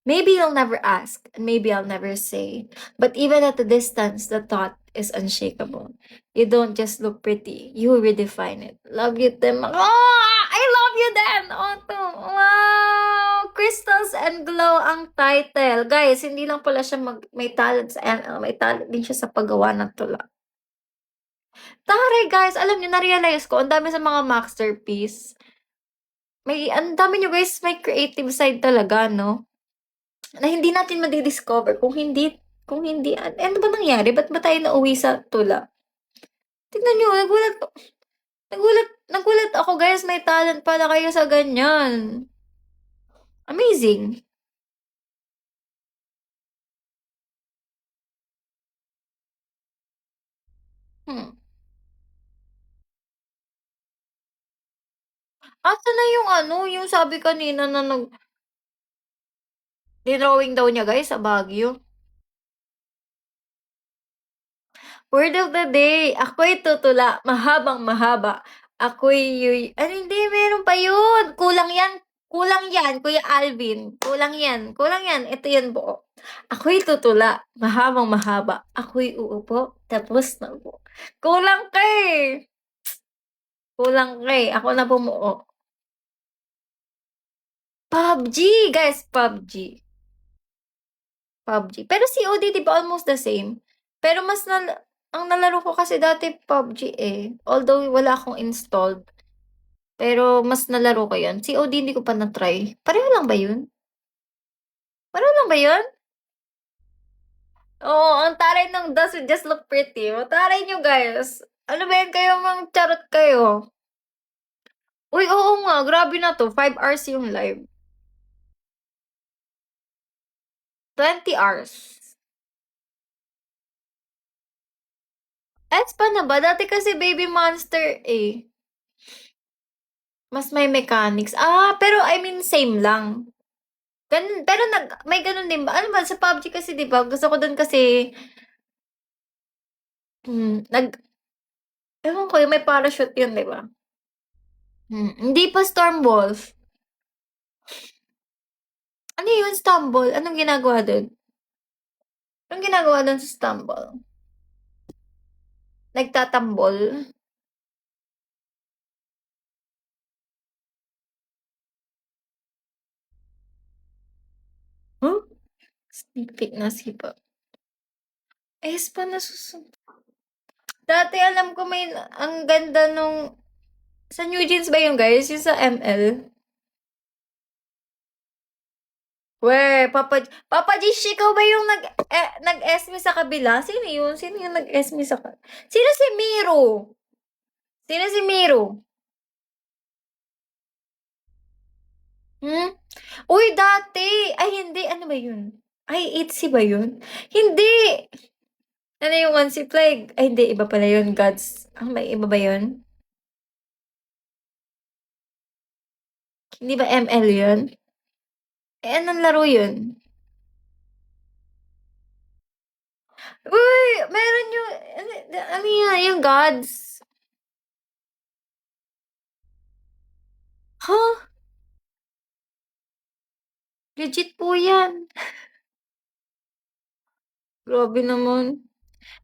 Maybe you'll never ask, and maybe I'll never say, but even at a distance, the thought is unshakable. You don't just look pretty, you redefine it. Love you, Tim. Oh, I love you, Dan! Autumn. Wow! Crystals and Glow ang title. Guys, hindi lang pala siya may talent sa ML, may talent din siya sa paggawa ng tula. Taray, guys, alam niyo, na-realize ko, ang dami sa mga masterpiece. Ang dami niyo, guys, may creative side talaga, no? Na hindi natin madi-discover kung hindi ano ba nangyari? Ba't ba tayo nauwi sa tula? Tignan niyo, nagulat ako, guys, may talent pala kayo sa ganyan. Amazing. Hmm. Asan na yung ano, yung sabi kanina na dinrawing daw niya, guys, sa Baguio? Word of the day, ako'y tutula, mahabang mahaba. Ako'y ano hindi, meron pa yun. Kulang yan, Kuya Alvin. Kulang yan. Ito yan buo. Ako'y tutula, mahabang mahaba. Ako'y uupo, tapos na po. Kulang ka eh. Kulang ka eh. Ako na bumuo. PUBG, guys, PUBG. PUBG. Pero COD, di ba almost the same? Pero ang nalaro ko kasi dati PUBG eh. Although wala akong installed. Pero mas nalaro ko yun. COD hindi ko pa na-try. Pareho lang ba yun? Pareho lang ba yun? Oo, ang taray ng Does It Just Look Pretty. Mataray nyo, guys. Ano ba yan kayo, mang charot kayo? Uy, oo nga. Grabe na to. 5 hours yung live. 20 hours. Eds pa na ba? Dati kasi Baby Monster eh. Mas may mechanics. Ah, pero I mean, same lang. Ganun, pero may ganun din ba? Ano ba, sa PUBG kasi, di ba? Gusto ko dun kasi, hmm, ewan ko, yung may parachute yun, di ba? Hindi pa Stormwolf. Ano yun, Stumble? Anong ginagawa dun? Anong ginagawa dun sa Stumble? Nagtatambol? Huh? Sneak peek na sipa. Pa na Dati alam ko ang ganda nung, sa New Jeans ba yung guys? Yung sa ML? Papa Gish, ikaw ba yung nag-esme sa kabila? Sino yun? Sino yung nag-esme sa kabila? Sino si Miro? Sino si Miro? Hmm? Uy, dati! Ay, hindi. Ano ba yun? Ay, ITZY ba yun? Hindi! Ano yung one si Plague? Ay, hindi. Iba pala yun, Gods. Ah, may iba ba yun? Hindi ba ML yun? Eh, anong laro yun? Uy! Meron yung... Ano yan? Yung Gods? Huh? Legit po yan. Grabe naman.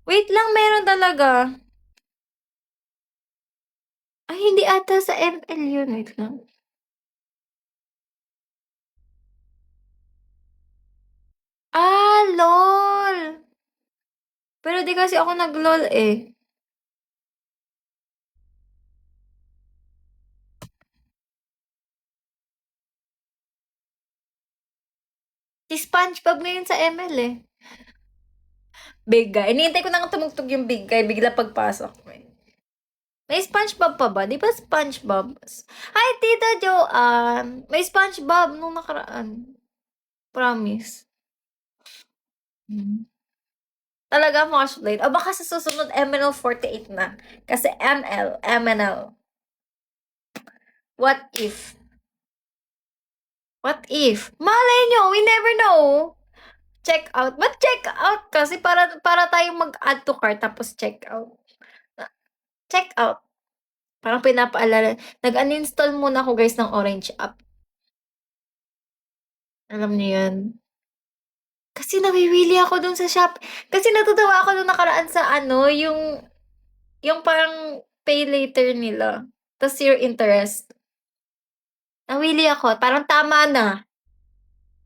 Wait lang, meron talaga. Ay, hindi ata sa ML yun. Wait lang. Ah, LOL! Pero di kasi ako nag-LOL eh. Si SpongeBob ngayon sa ML eh. Big guy. Inihintay ko na nga tumugtog yung big guy. Bigla pagpasok ko eh. May SpongeBob pa ba? Di ba SpongeBob? Hi, Tita Joanne. May SpongeBob nung nakaraan. Promise. Hmm. Talaga, Moshblade. O baka sa susunod, MNL48 na. Kasi MNL. What if? What if? Malay nyo, we never know. Check out. But check out kasi para tayong mag-add to cart tapos check out. Check out. Parang pinapaalala. Nag-uninstall muna ako guys ng Orange app. Alam niyo yun? Kasi nawiwili ako dun sa shop. Kasi natutuwa ako nung nakaraan sa ano, yung parang pay later nila. Tapos your interest. Nawili ako. Parang tama na.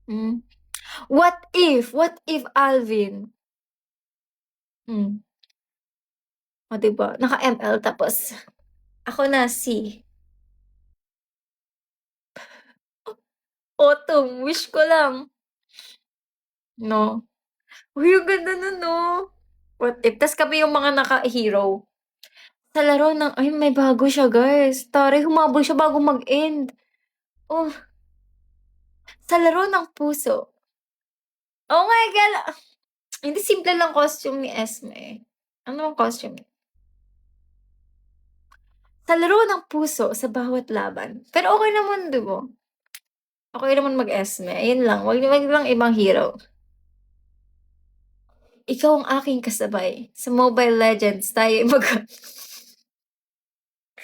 Hmm. What if? What if, Alvin? Hmm. O, diba? Naka-ML tapos ako na si Autumn. Wish ko lang. No? Uy, ang ganda nun, no? What if? Tas kami yung mga naka-hero. Sa laro ng, ay, may bago siya, guys. Taray, humabol siya bago mag-end. Oh, sa laro ng puso. Oh my God! Hindi simple lang costume ni Esme. Ano ang costume? Sa laro ng puso, sa bawat laban. Pero okay naman, di ba? Okay naman mag-Esme. Ayun lang. Wag lang ibang hero. Ikaw ang aking kasabay. Sa Mobile Legends, tayo mag...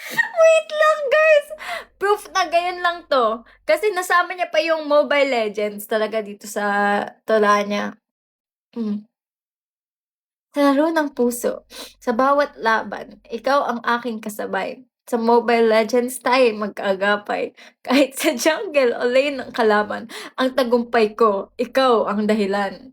Wait lang, guys! Proof na ganyan lang to. Kasi nasama niya pa yung Mobile Legends talaga dito sa tula niya. Hmm. Sa laro ng puso, sa bawat laban, ikaw ang aking kasabay. Sa Mobile Legends tayo magkaagapay. Kahit sa jungle o lane ng kalaban, ang tagumpay ko, ikaw ang dahilan.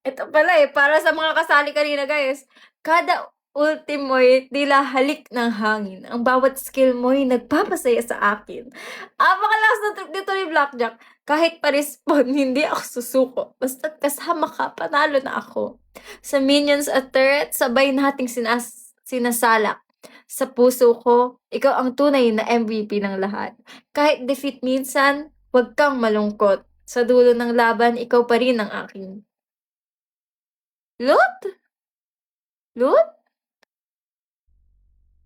Ito pala eh, para sa mga kasali kanina guys. Kada ulti mo'y tila halik ng hangin. Ang bawat skill mo'y nagpapasaya sa akin. Napakalakas ng trip dito ni Blackjack. Kahit pa-respawn, hindi ako susuko. Basta't kasama ka, panalo na ako. Sa minions at turret, sabay nating sinasalak. Sa puso ko, ikaw ang tunay na MVP ng lahat. Kahit defeat minsan, huwag kang malungkot. Sa dulo ng laban, ikaw pa rin ang akin. Lot? Lot?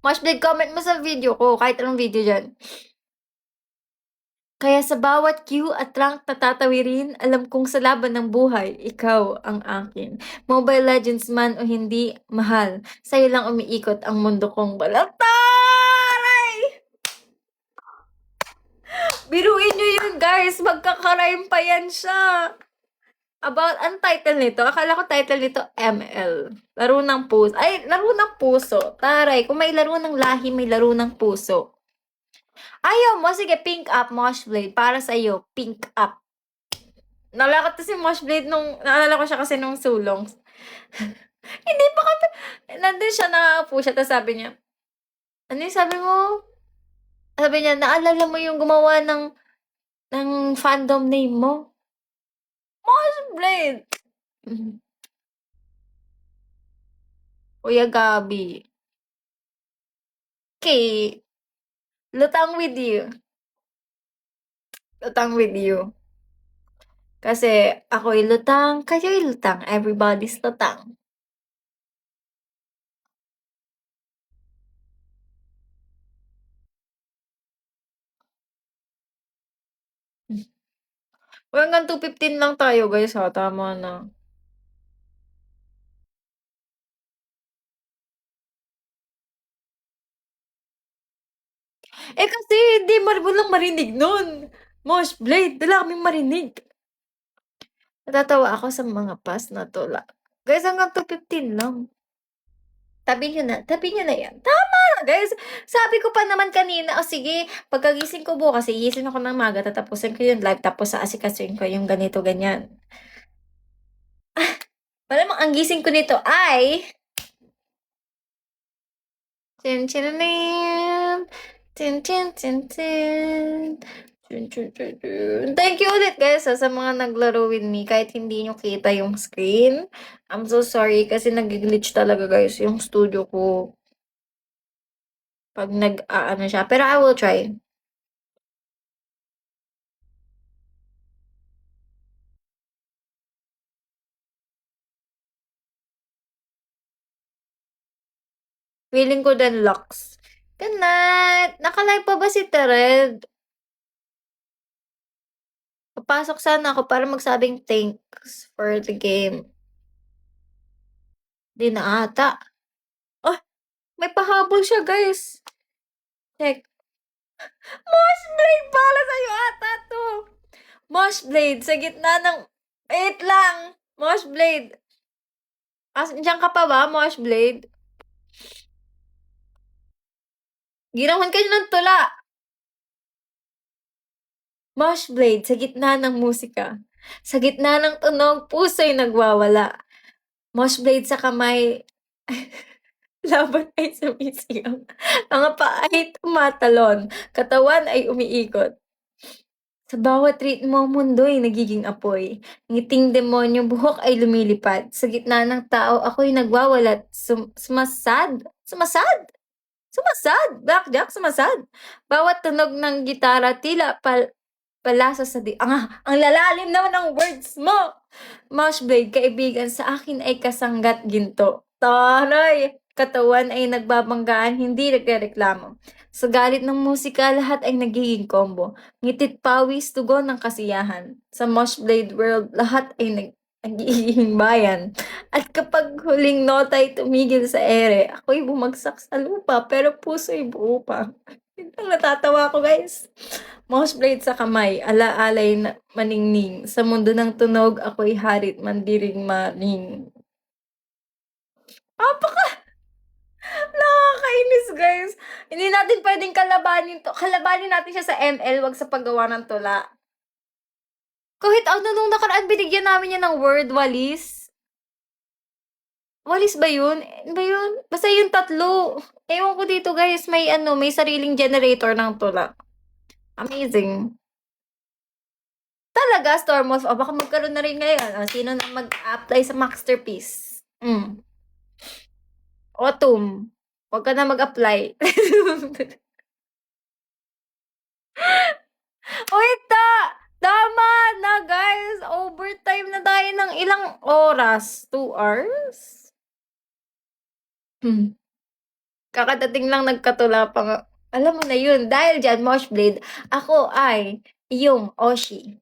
Mashblade, comment mo sa video ko, kahit anong video dyan. Kaya sa bawat queue at rank na tatawirin, alam kong sa laban ng buhay, ikaw ang akin. Mobile Legends man o hindi, mahal. Sa'yo lang umiikot ang mundo kong balataray! Biruin nyo yun, guys! Magkakarime pa yan siya! About, ang title nito? Akala ko title nito ML. Laro ng puso. Ay, laro ng puso. Taray, kung may laro ng lahi, may laro ng puso. Ayaw mo? Sige, pink up, Moshblade. Para sa'yo, pink up. Nalala ko to si Moshblade naalala ko siya kasi nung sulong. Hindi pa kami, nandun siya, nakaupo siya, tapos sabi niya, ano yung sabi mo? Sabi niya, naalala mo yung gumawa ng fandom name mo? Moshblade! Kuya Gabi. Okay. Lutang with you. Lutang with you. Kasi ako'y lutang, kayo'y lutang, everybody's lutang. Uy, hanggang 2:15 lang tayo guys ha, tama na. Eh, kasi hindi walang marinig nun. Mosh Blade, wala kaming marinig. Natatawa ako sa mga past na tula. Guys, hanggang 2:15 lang. Tabi niyo na yan. Tama na guys. Sabi ko pa naman kanina, o sige, pagkagising ko bukas, igising ako ng maga, tatapusin ko yung live, tapos aasikasuhin ko yung ganito, ganyan. Malamang ang gising ko nito ay Tin tinanin. Tin tin tin tin. Tun tun tun tun. Thank you ulit guys sa mga naglaro with me kahit hindi nyo kita yung screen. I'm so sorry kasi nag-glitch talaga guys yung studio ko pag nag-aano siya. Pero I will try. Feeling ko din Lux. Good night! Naka-live pa ba si Tered? Papasok sana ako para magsabing thanks for the game. Di na ata. Oh, may pahabol siya guys. Check. Mosh Blade para sa'yo ata to. Mosh Blade sa gitna ng... Wait lang! Mosh Blade. Diyan ka pa ba, Mosh Blade? Ginawan ka niyo ng tula. Mosh Blade sa gitna ng musika. Sa gitna ng tunog, puso'y nagwawala. Mosh Blade sa kamay, laban ay sumisigaw. Mga paa ay tumatalon. Katawan ay umiikot. Sa bawat ritmo, mundo'y nagiging apoy. Ngiting demonyo, buhok ay lumilipad. Sa gitna ng tao, ako'y nagwawalat. Sumasad? Sumasad? Sumasad! Blackjack, sumasad! Bawat tunog ng gitara, tila palasa sa ang lalalim naman ng words mo! Moshblade, kaibigan, sa akin ay kasanggat ginto. Taray! Katawan ay nagbabanggaan, hindi nagrereklamo. Sa galit ng musika, lahat ay nagiging combo. Ngitit pawis, tugon ng kasiyahan. Sa Moshblade world, lahat ay nagiging bayan. At kapag huling nota ay tumigil sa ere, ako'y bumagsak sa lupa, pero puso'y buo pa. Biglang natatawa ako, guys. Moshblade sa kamay, alaalay na maningning. Sa mundo ng tunog, ako'y harit mandiring maning. Nakakainis, guys. Hindi natin pwedeng kalabanin to. Kalabanin natin siya sa ML, wag sa paggawa ng tula. Kahit ano nung nakaraan, binigyan namin niya ng word walis. Walis ba yun? Ano ba yun? Basta yung tatlo. Ewan ko dito, guys. May sariling generator ng tula. Amazing. Talaga, Stormwolf. O, baka magkaroon na rin ngayon. O, sino na mag-apply sa Masterpiece? Autumn. Huwag ka na mag-apply. Wait na! Tama na, guys! Overtime na tayo ng ilang oras? 2 hours? Kakadating lang nagkatula pa nga. Alam mo na yun, dahil dyan, Moshblade, ako ay iyong Oshi.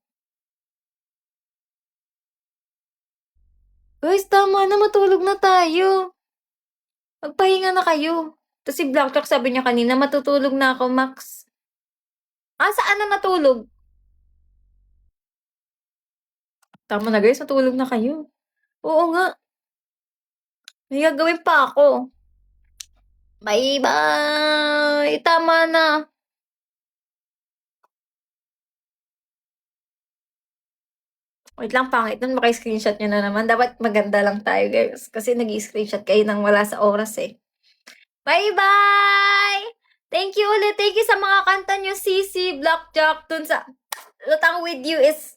Guys, tama na, matulog na tayo. Magpahinga na kayo. Tapos si Blackjack sabi niya kanina, matutulog na ako, Max. Saan na natulog? Tama na guys, matulog na kayo. Oo nga. May gagawin pa ako. Bye-bye! Tama na. Wait lang, pangit nun. Maki-screenshot nyo na naman. Dapat maganda lang tayo, guys. Kasi nag-screenshot kayo nang wala sa oras eh. Bye-bye! Thank you ulit. Thank you sa mga kanta nyo, CC, Blackjack, dun sa Lutang With You is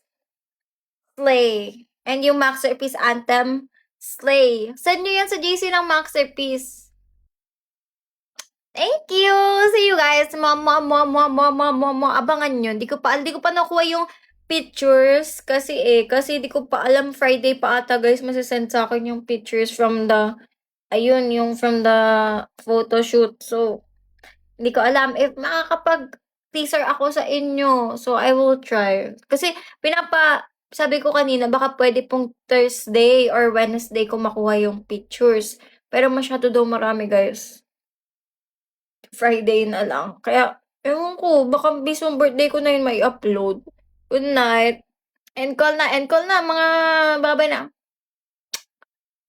Slay. And yung Masterpiece Anthem, Slay. Send nyo yan sa GC ng Masterpiece. Thank you! See you guys! Abangan nyo. Di ko pa nakuha yung pictures kasi di ko pa alam, Friday pa ata guys masisend sa akin yung pictures from the yung from the photo shoot. So, hindi ko alam if teaser ako sa inyo. So, I will try. Kasi, sabi ko kanina, baka pwede pong Thursday or Wednesday ko makuha yung pictures. Pero masyado daw marami, guys. Friday na lang. Kaya, ewan ko, baka mismong birthday ko na yun may upload. Good night. End call na, mga babay na.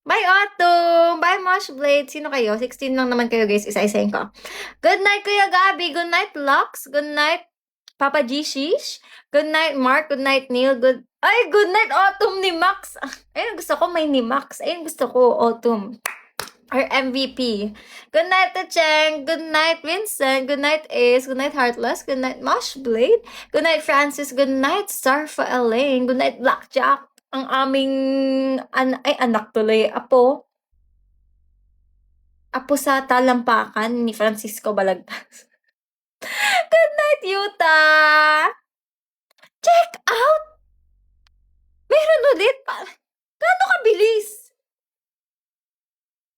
Bye, Autumn! Bye, Mosh Blade! Sino kayo? 16 lang naman kayo, guys. Isa-isahin ko. Good night, Kuya Gabi! Good night, Lux! Good night, Papa G. Shish! Good night, Mark! Good night, Neil! Good night, Autumn ni Max! Ayun, gusto ko may ni Max. Ayun, gusto ko, Autumn. Our MVP. Good night, Cheng. Good night, Vincent. Good night, Ace. Good night, Heartless. Good night, Mosh Blade. Good night, Francis. Good night, Starfa Elaine. Good night, Blackjack. Ang aming anak tuloy, Apo sa talampakan ni Francisco Balagtas. Good night, Yuta! Check out! Meron ulit! Gaano kabilis?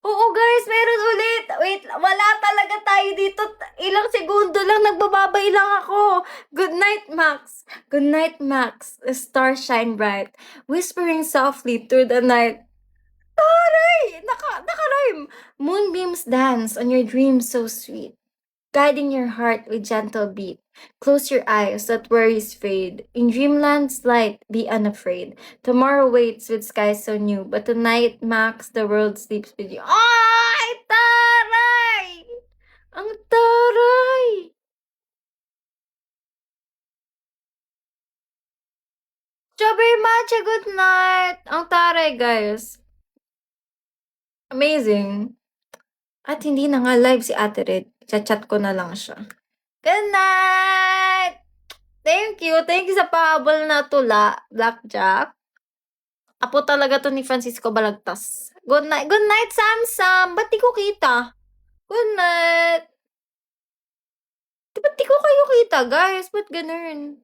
Oo, guys, meron ulit! Wait, wala talaga tayo dito. Ilang segundo lang, nagbababay lang ako. Good night, Max. Good night, Max. The stars shine bright, whispering softly through the night. Taray! Naka-rhyme! Moonbeams dance on your dreams so sweet, guiding your heart with gentle beat. Close your eyes, let worries fade. In dreamland's light, be unafraid. Tomorrow waits with skies so new, but tonight, Max, the world sleeps with you. Ay, taray! Ang taray! Strawberry matcha, good night! Ang taray, guys. Amazing. At hindi na nga live si Ate Red. Chat ko na lang siya. Good night! Thank you. Thank you sa pahabol na tula, Blackjack. Apo talaga to ni Francisco Balagtas. Good night. Good night, Samsam. Ba't di ko kita? Good night. Ba't di ko kayo kita, guys? Ba't ganun?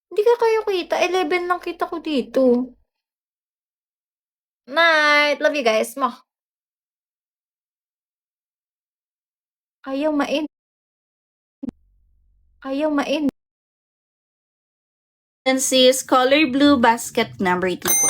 Hindi ka kayo kita. 11 lang kita ko dito. Night. Love you guys. Mo. Ayaw main. Sis, color blue basket number 2 po.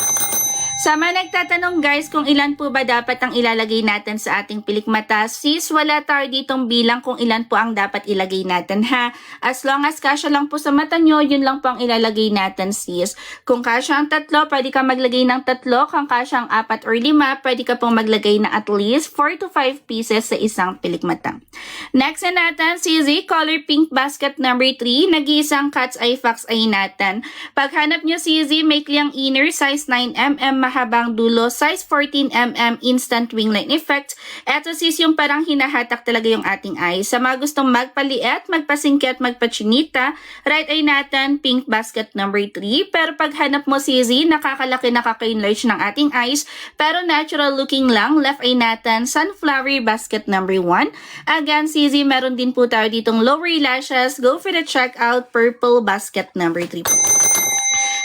Sa mga nagtatanong guys kung ilan po ba dapat ang ilalagay natin sa ating pilikmata, sis, wala tayo ditong bilang kung ilan po ang dapat ilagay natin ha. As long as kasya lang po sa mata nyo, yun lang po ang ilalagay natin sis. Kung kasya ang 3, pwede ka maglagay ng 3. Kung kasya ang 4 or 5, pwede ka pong maglagay ng at least 4 to 5 pieces sa isang pilikmata. Next na natin, CZ, color pink basket number 3, nag-iisang cat's eye fox eye natin. Paghanap nyo CZ, make lang inner, size 9mm, mahabang dulo, size 14mm, instant wing line effect. Eto sis yung parang hinahatak talaga yung ating eye. Sa mga gustong magpaliit, magpasingkit, magpachinita, right eye natin, pink basket number 3. Pero paghanap mo CZ, nakakalaki, nakaka-enlarge ng ating eyes, pero natural looking lang, left eye natin, sunflower basket number 1. Again, CZ, meron din po tayo ditong lower lashes, go for the checkout, purple basket number 3 po.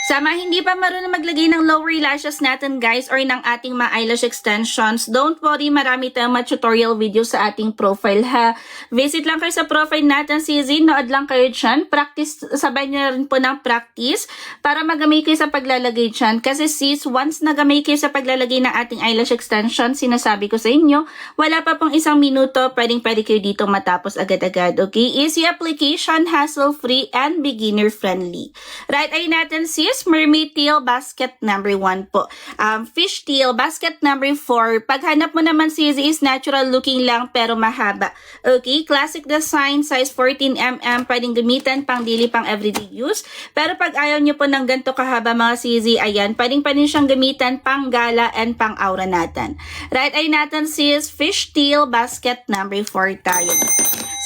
Sa mga hindi pa marunong maglagay ng lower lashes natin guys or ng ating mga eyelash extensions, don't worry, marami tayong mga tutorial video sa ating profile ha. Visit lang kayo sa profile natin CZ, nood lang kayo dyan, practice, sabay niyo rin po ng practice para magamay kayo sa paglalagay dyan. Kasi sis, once nagamay kayo sa paglalagay ng ating eyelash extension, sinasabi ko sa inyo, wala pa pong 1 minuto, pwede kayo dito matapos agad-agad, okay? Easy application, hassle-free, and beginner-friendly. Right eye natin sis, mermaid tail basket number 1 po. Fish tail basket number 4. Paghanap mo naman CZ is natural looking lang pero mahaba. Okay, classic design, size 14mm, pwedeng gamitan pang daily, pang everyday use. Pero pag ayaw nyo po ng ganito kahaba mga CZ, ayan, pwedeng siyang gamitan pang gala and pang aura natin. Right eye natin sis, fish tail basket number 4 tayo.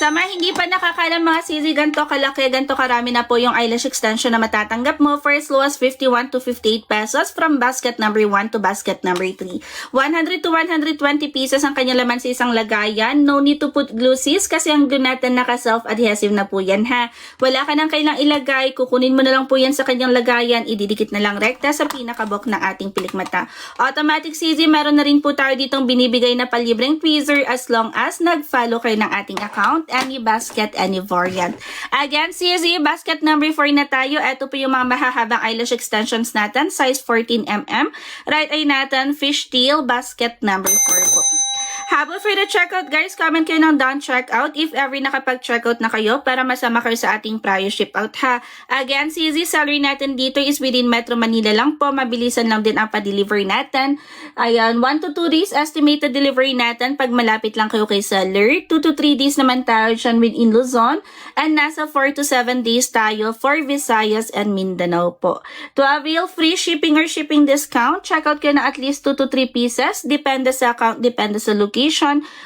Sa mga hindi pa nakakalam mga CZ, ganito kalaki, ganito karami na po yung eyelash extension na matatanggap mo for as low as 51 to 58 pesos from basket number 1 to basket number 3. 100 to 120 pieces ang kanyang laman sa isang lagayan. No need to put glue sis kasi ang glue natin naka-self-adhesive na po yan ha. Wala ka nang kailang ilagay, kukunin mo na lang po yan sa kanyang lagayan, ididikit na lang rekta sa pinakabok ng ating pilikmata. Automatic CZ, meron na rin po tayo ditong binibigay na palibreng tweezer as long as nag-follow kayo ng ating account any basket, any variant. Again, CZ, basket number 4 na tayo. Ito po yung mga mahahabang eyelash extensions natin, size 14mm. Right eye natin, fishtail, basket number 4 po. Habol for the checkout, guys, comment kayo ng done checkout if ever nakapag-checkout na kayo para masama kayo sa ating prior ship out, ha. Again, CZ, salary natin dito is within Metro Manila lang po. Mabilisan lang din ang pa-deliver natin. Ayan, 1 to 2 days estimated delivery natin pag malapit lang kayo kay seller. 2 to 3 days naman tayo dyan within Luzon. And nasa 4 to 7 days tayo for Visayas and Mindanao po. To avail free shipping or shipping discount, checkout kayo na at least 2 to 3 pieces. Depende sa account, depende sa location.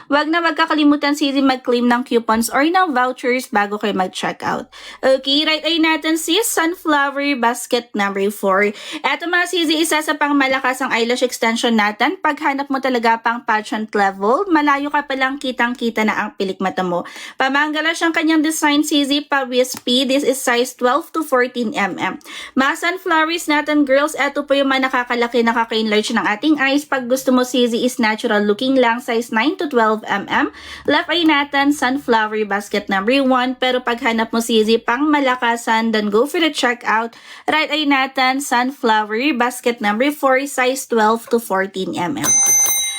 Wag na wag kakalimutan CZ mag-claim ng coupons or ng vouchers bago kayo mag-checkout. Okay, right eye natin sis, sunflower basket number 4. Eto mga CZ, isa sa pang malakas ang eyelash extension natin. Paghanap mo talaga pang pageant level, malayo ka palang kitang-kita na ang pilik mata mo. Pamanggala siyang kanyang design CZ pa wispy. This is size 12 to 14mm. Mga sunflowers natin girls, eto po yung mga nakakalaki, nakaka-enlarge ng ating eyes. Pag gusto mo CZ is natural looking lang, size 9 to 12mm. Left eye natin, sunflower basket number 1. Pero paghanap mo CZ pang malakasan, then go for the checkout. Right eye natin, sunflower basket number 4, size 12 to 14mm.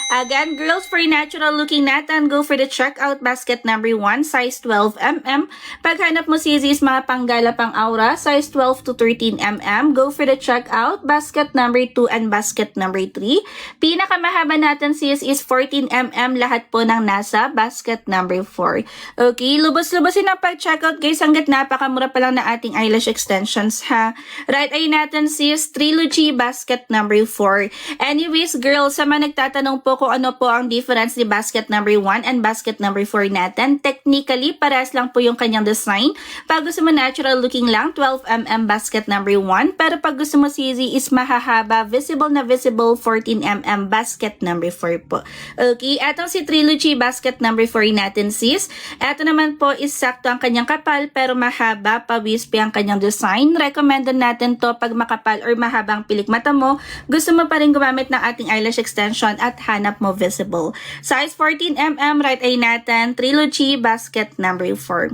Again, girls, for natural looking natin, go for the checkout basket number 1, size 12mm. Paghanap mo CZ is mga panggala pang aura, size 12 to 13mm. Go for the checkout basket number 2 and basket number 3. Pinakamahaba natin sis is 14mm, lahat po ng nasa basket number 4. Okay, lubos-lubosin ang pag-checkout guys, hanggat napakamura pa lang na ating eyelash extensions, ha. Right eye natin sis, Trilogy basket number 4. Anyways, girls, sa mga nagtatanong po kung ano po ang difference ni basket number 1 and basket number 4 natin. Technically, parehas lang po yung kanyang design. Pag gusto mo natural looking lang, 12mm basket number 1. Pero pag gusto mo CZ is mahahaba, visible na visible, 14mm basket number 4 po. Okay, etong si Trilogy basket number 4 natin sis. Eto naman po is sakto ang kanyang kapal pero mahaba, pa-wispy ang kanyang design. Recommended natin to pag makapal or mahabang pilik mata mo. Gusto mo pa rin gumamit ng ating eyelash extension at hanap mo visible. Size 14mm, right eye natin, Trilogy basket number 4.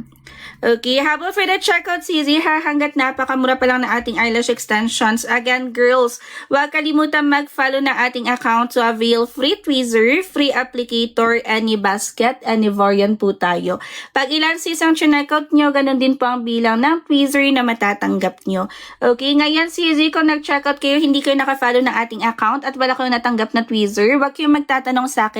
Okay, habol for the checkout CZ, ha, hanggat napakamura pa lang na ating eyelash extensions. Again, girls, huwag kalimutan mag-follow na ating account to avail free tweezer, free applicator, any basket, any variant po tayo. Pag ilan sis ang checkout nyo, ganun din po ang bilang ng tweezer na matatanggap nyo. Okay, ngayon CZ, kung nag-checkout kayo, hindi kayo nakafollow na ating account at wala kayong natanggap na tweezer, huwag kayong magtatanong sa akin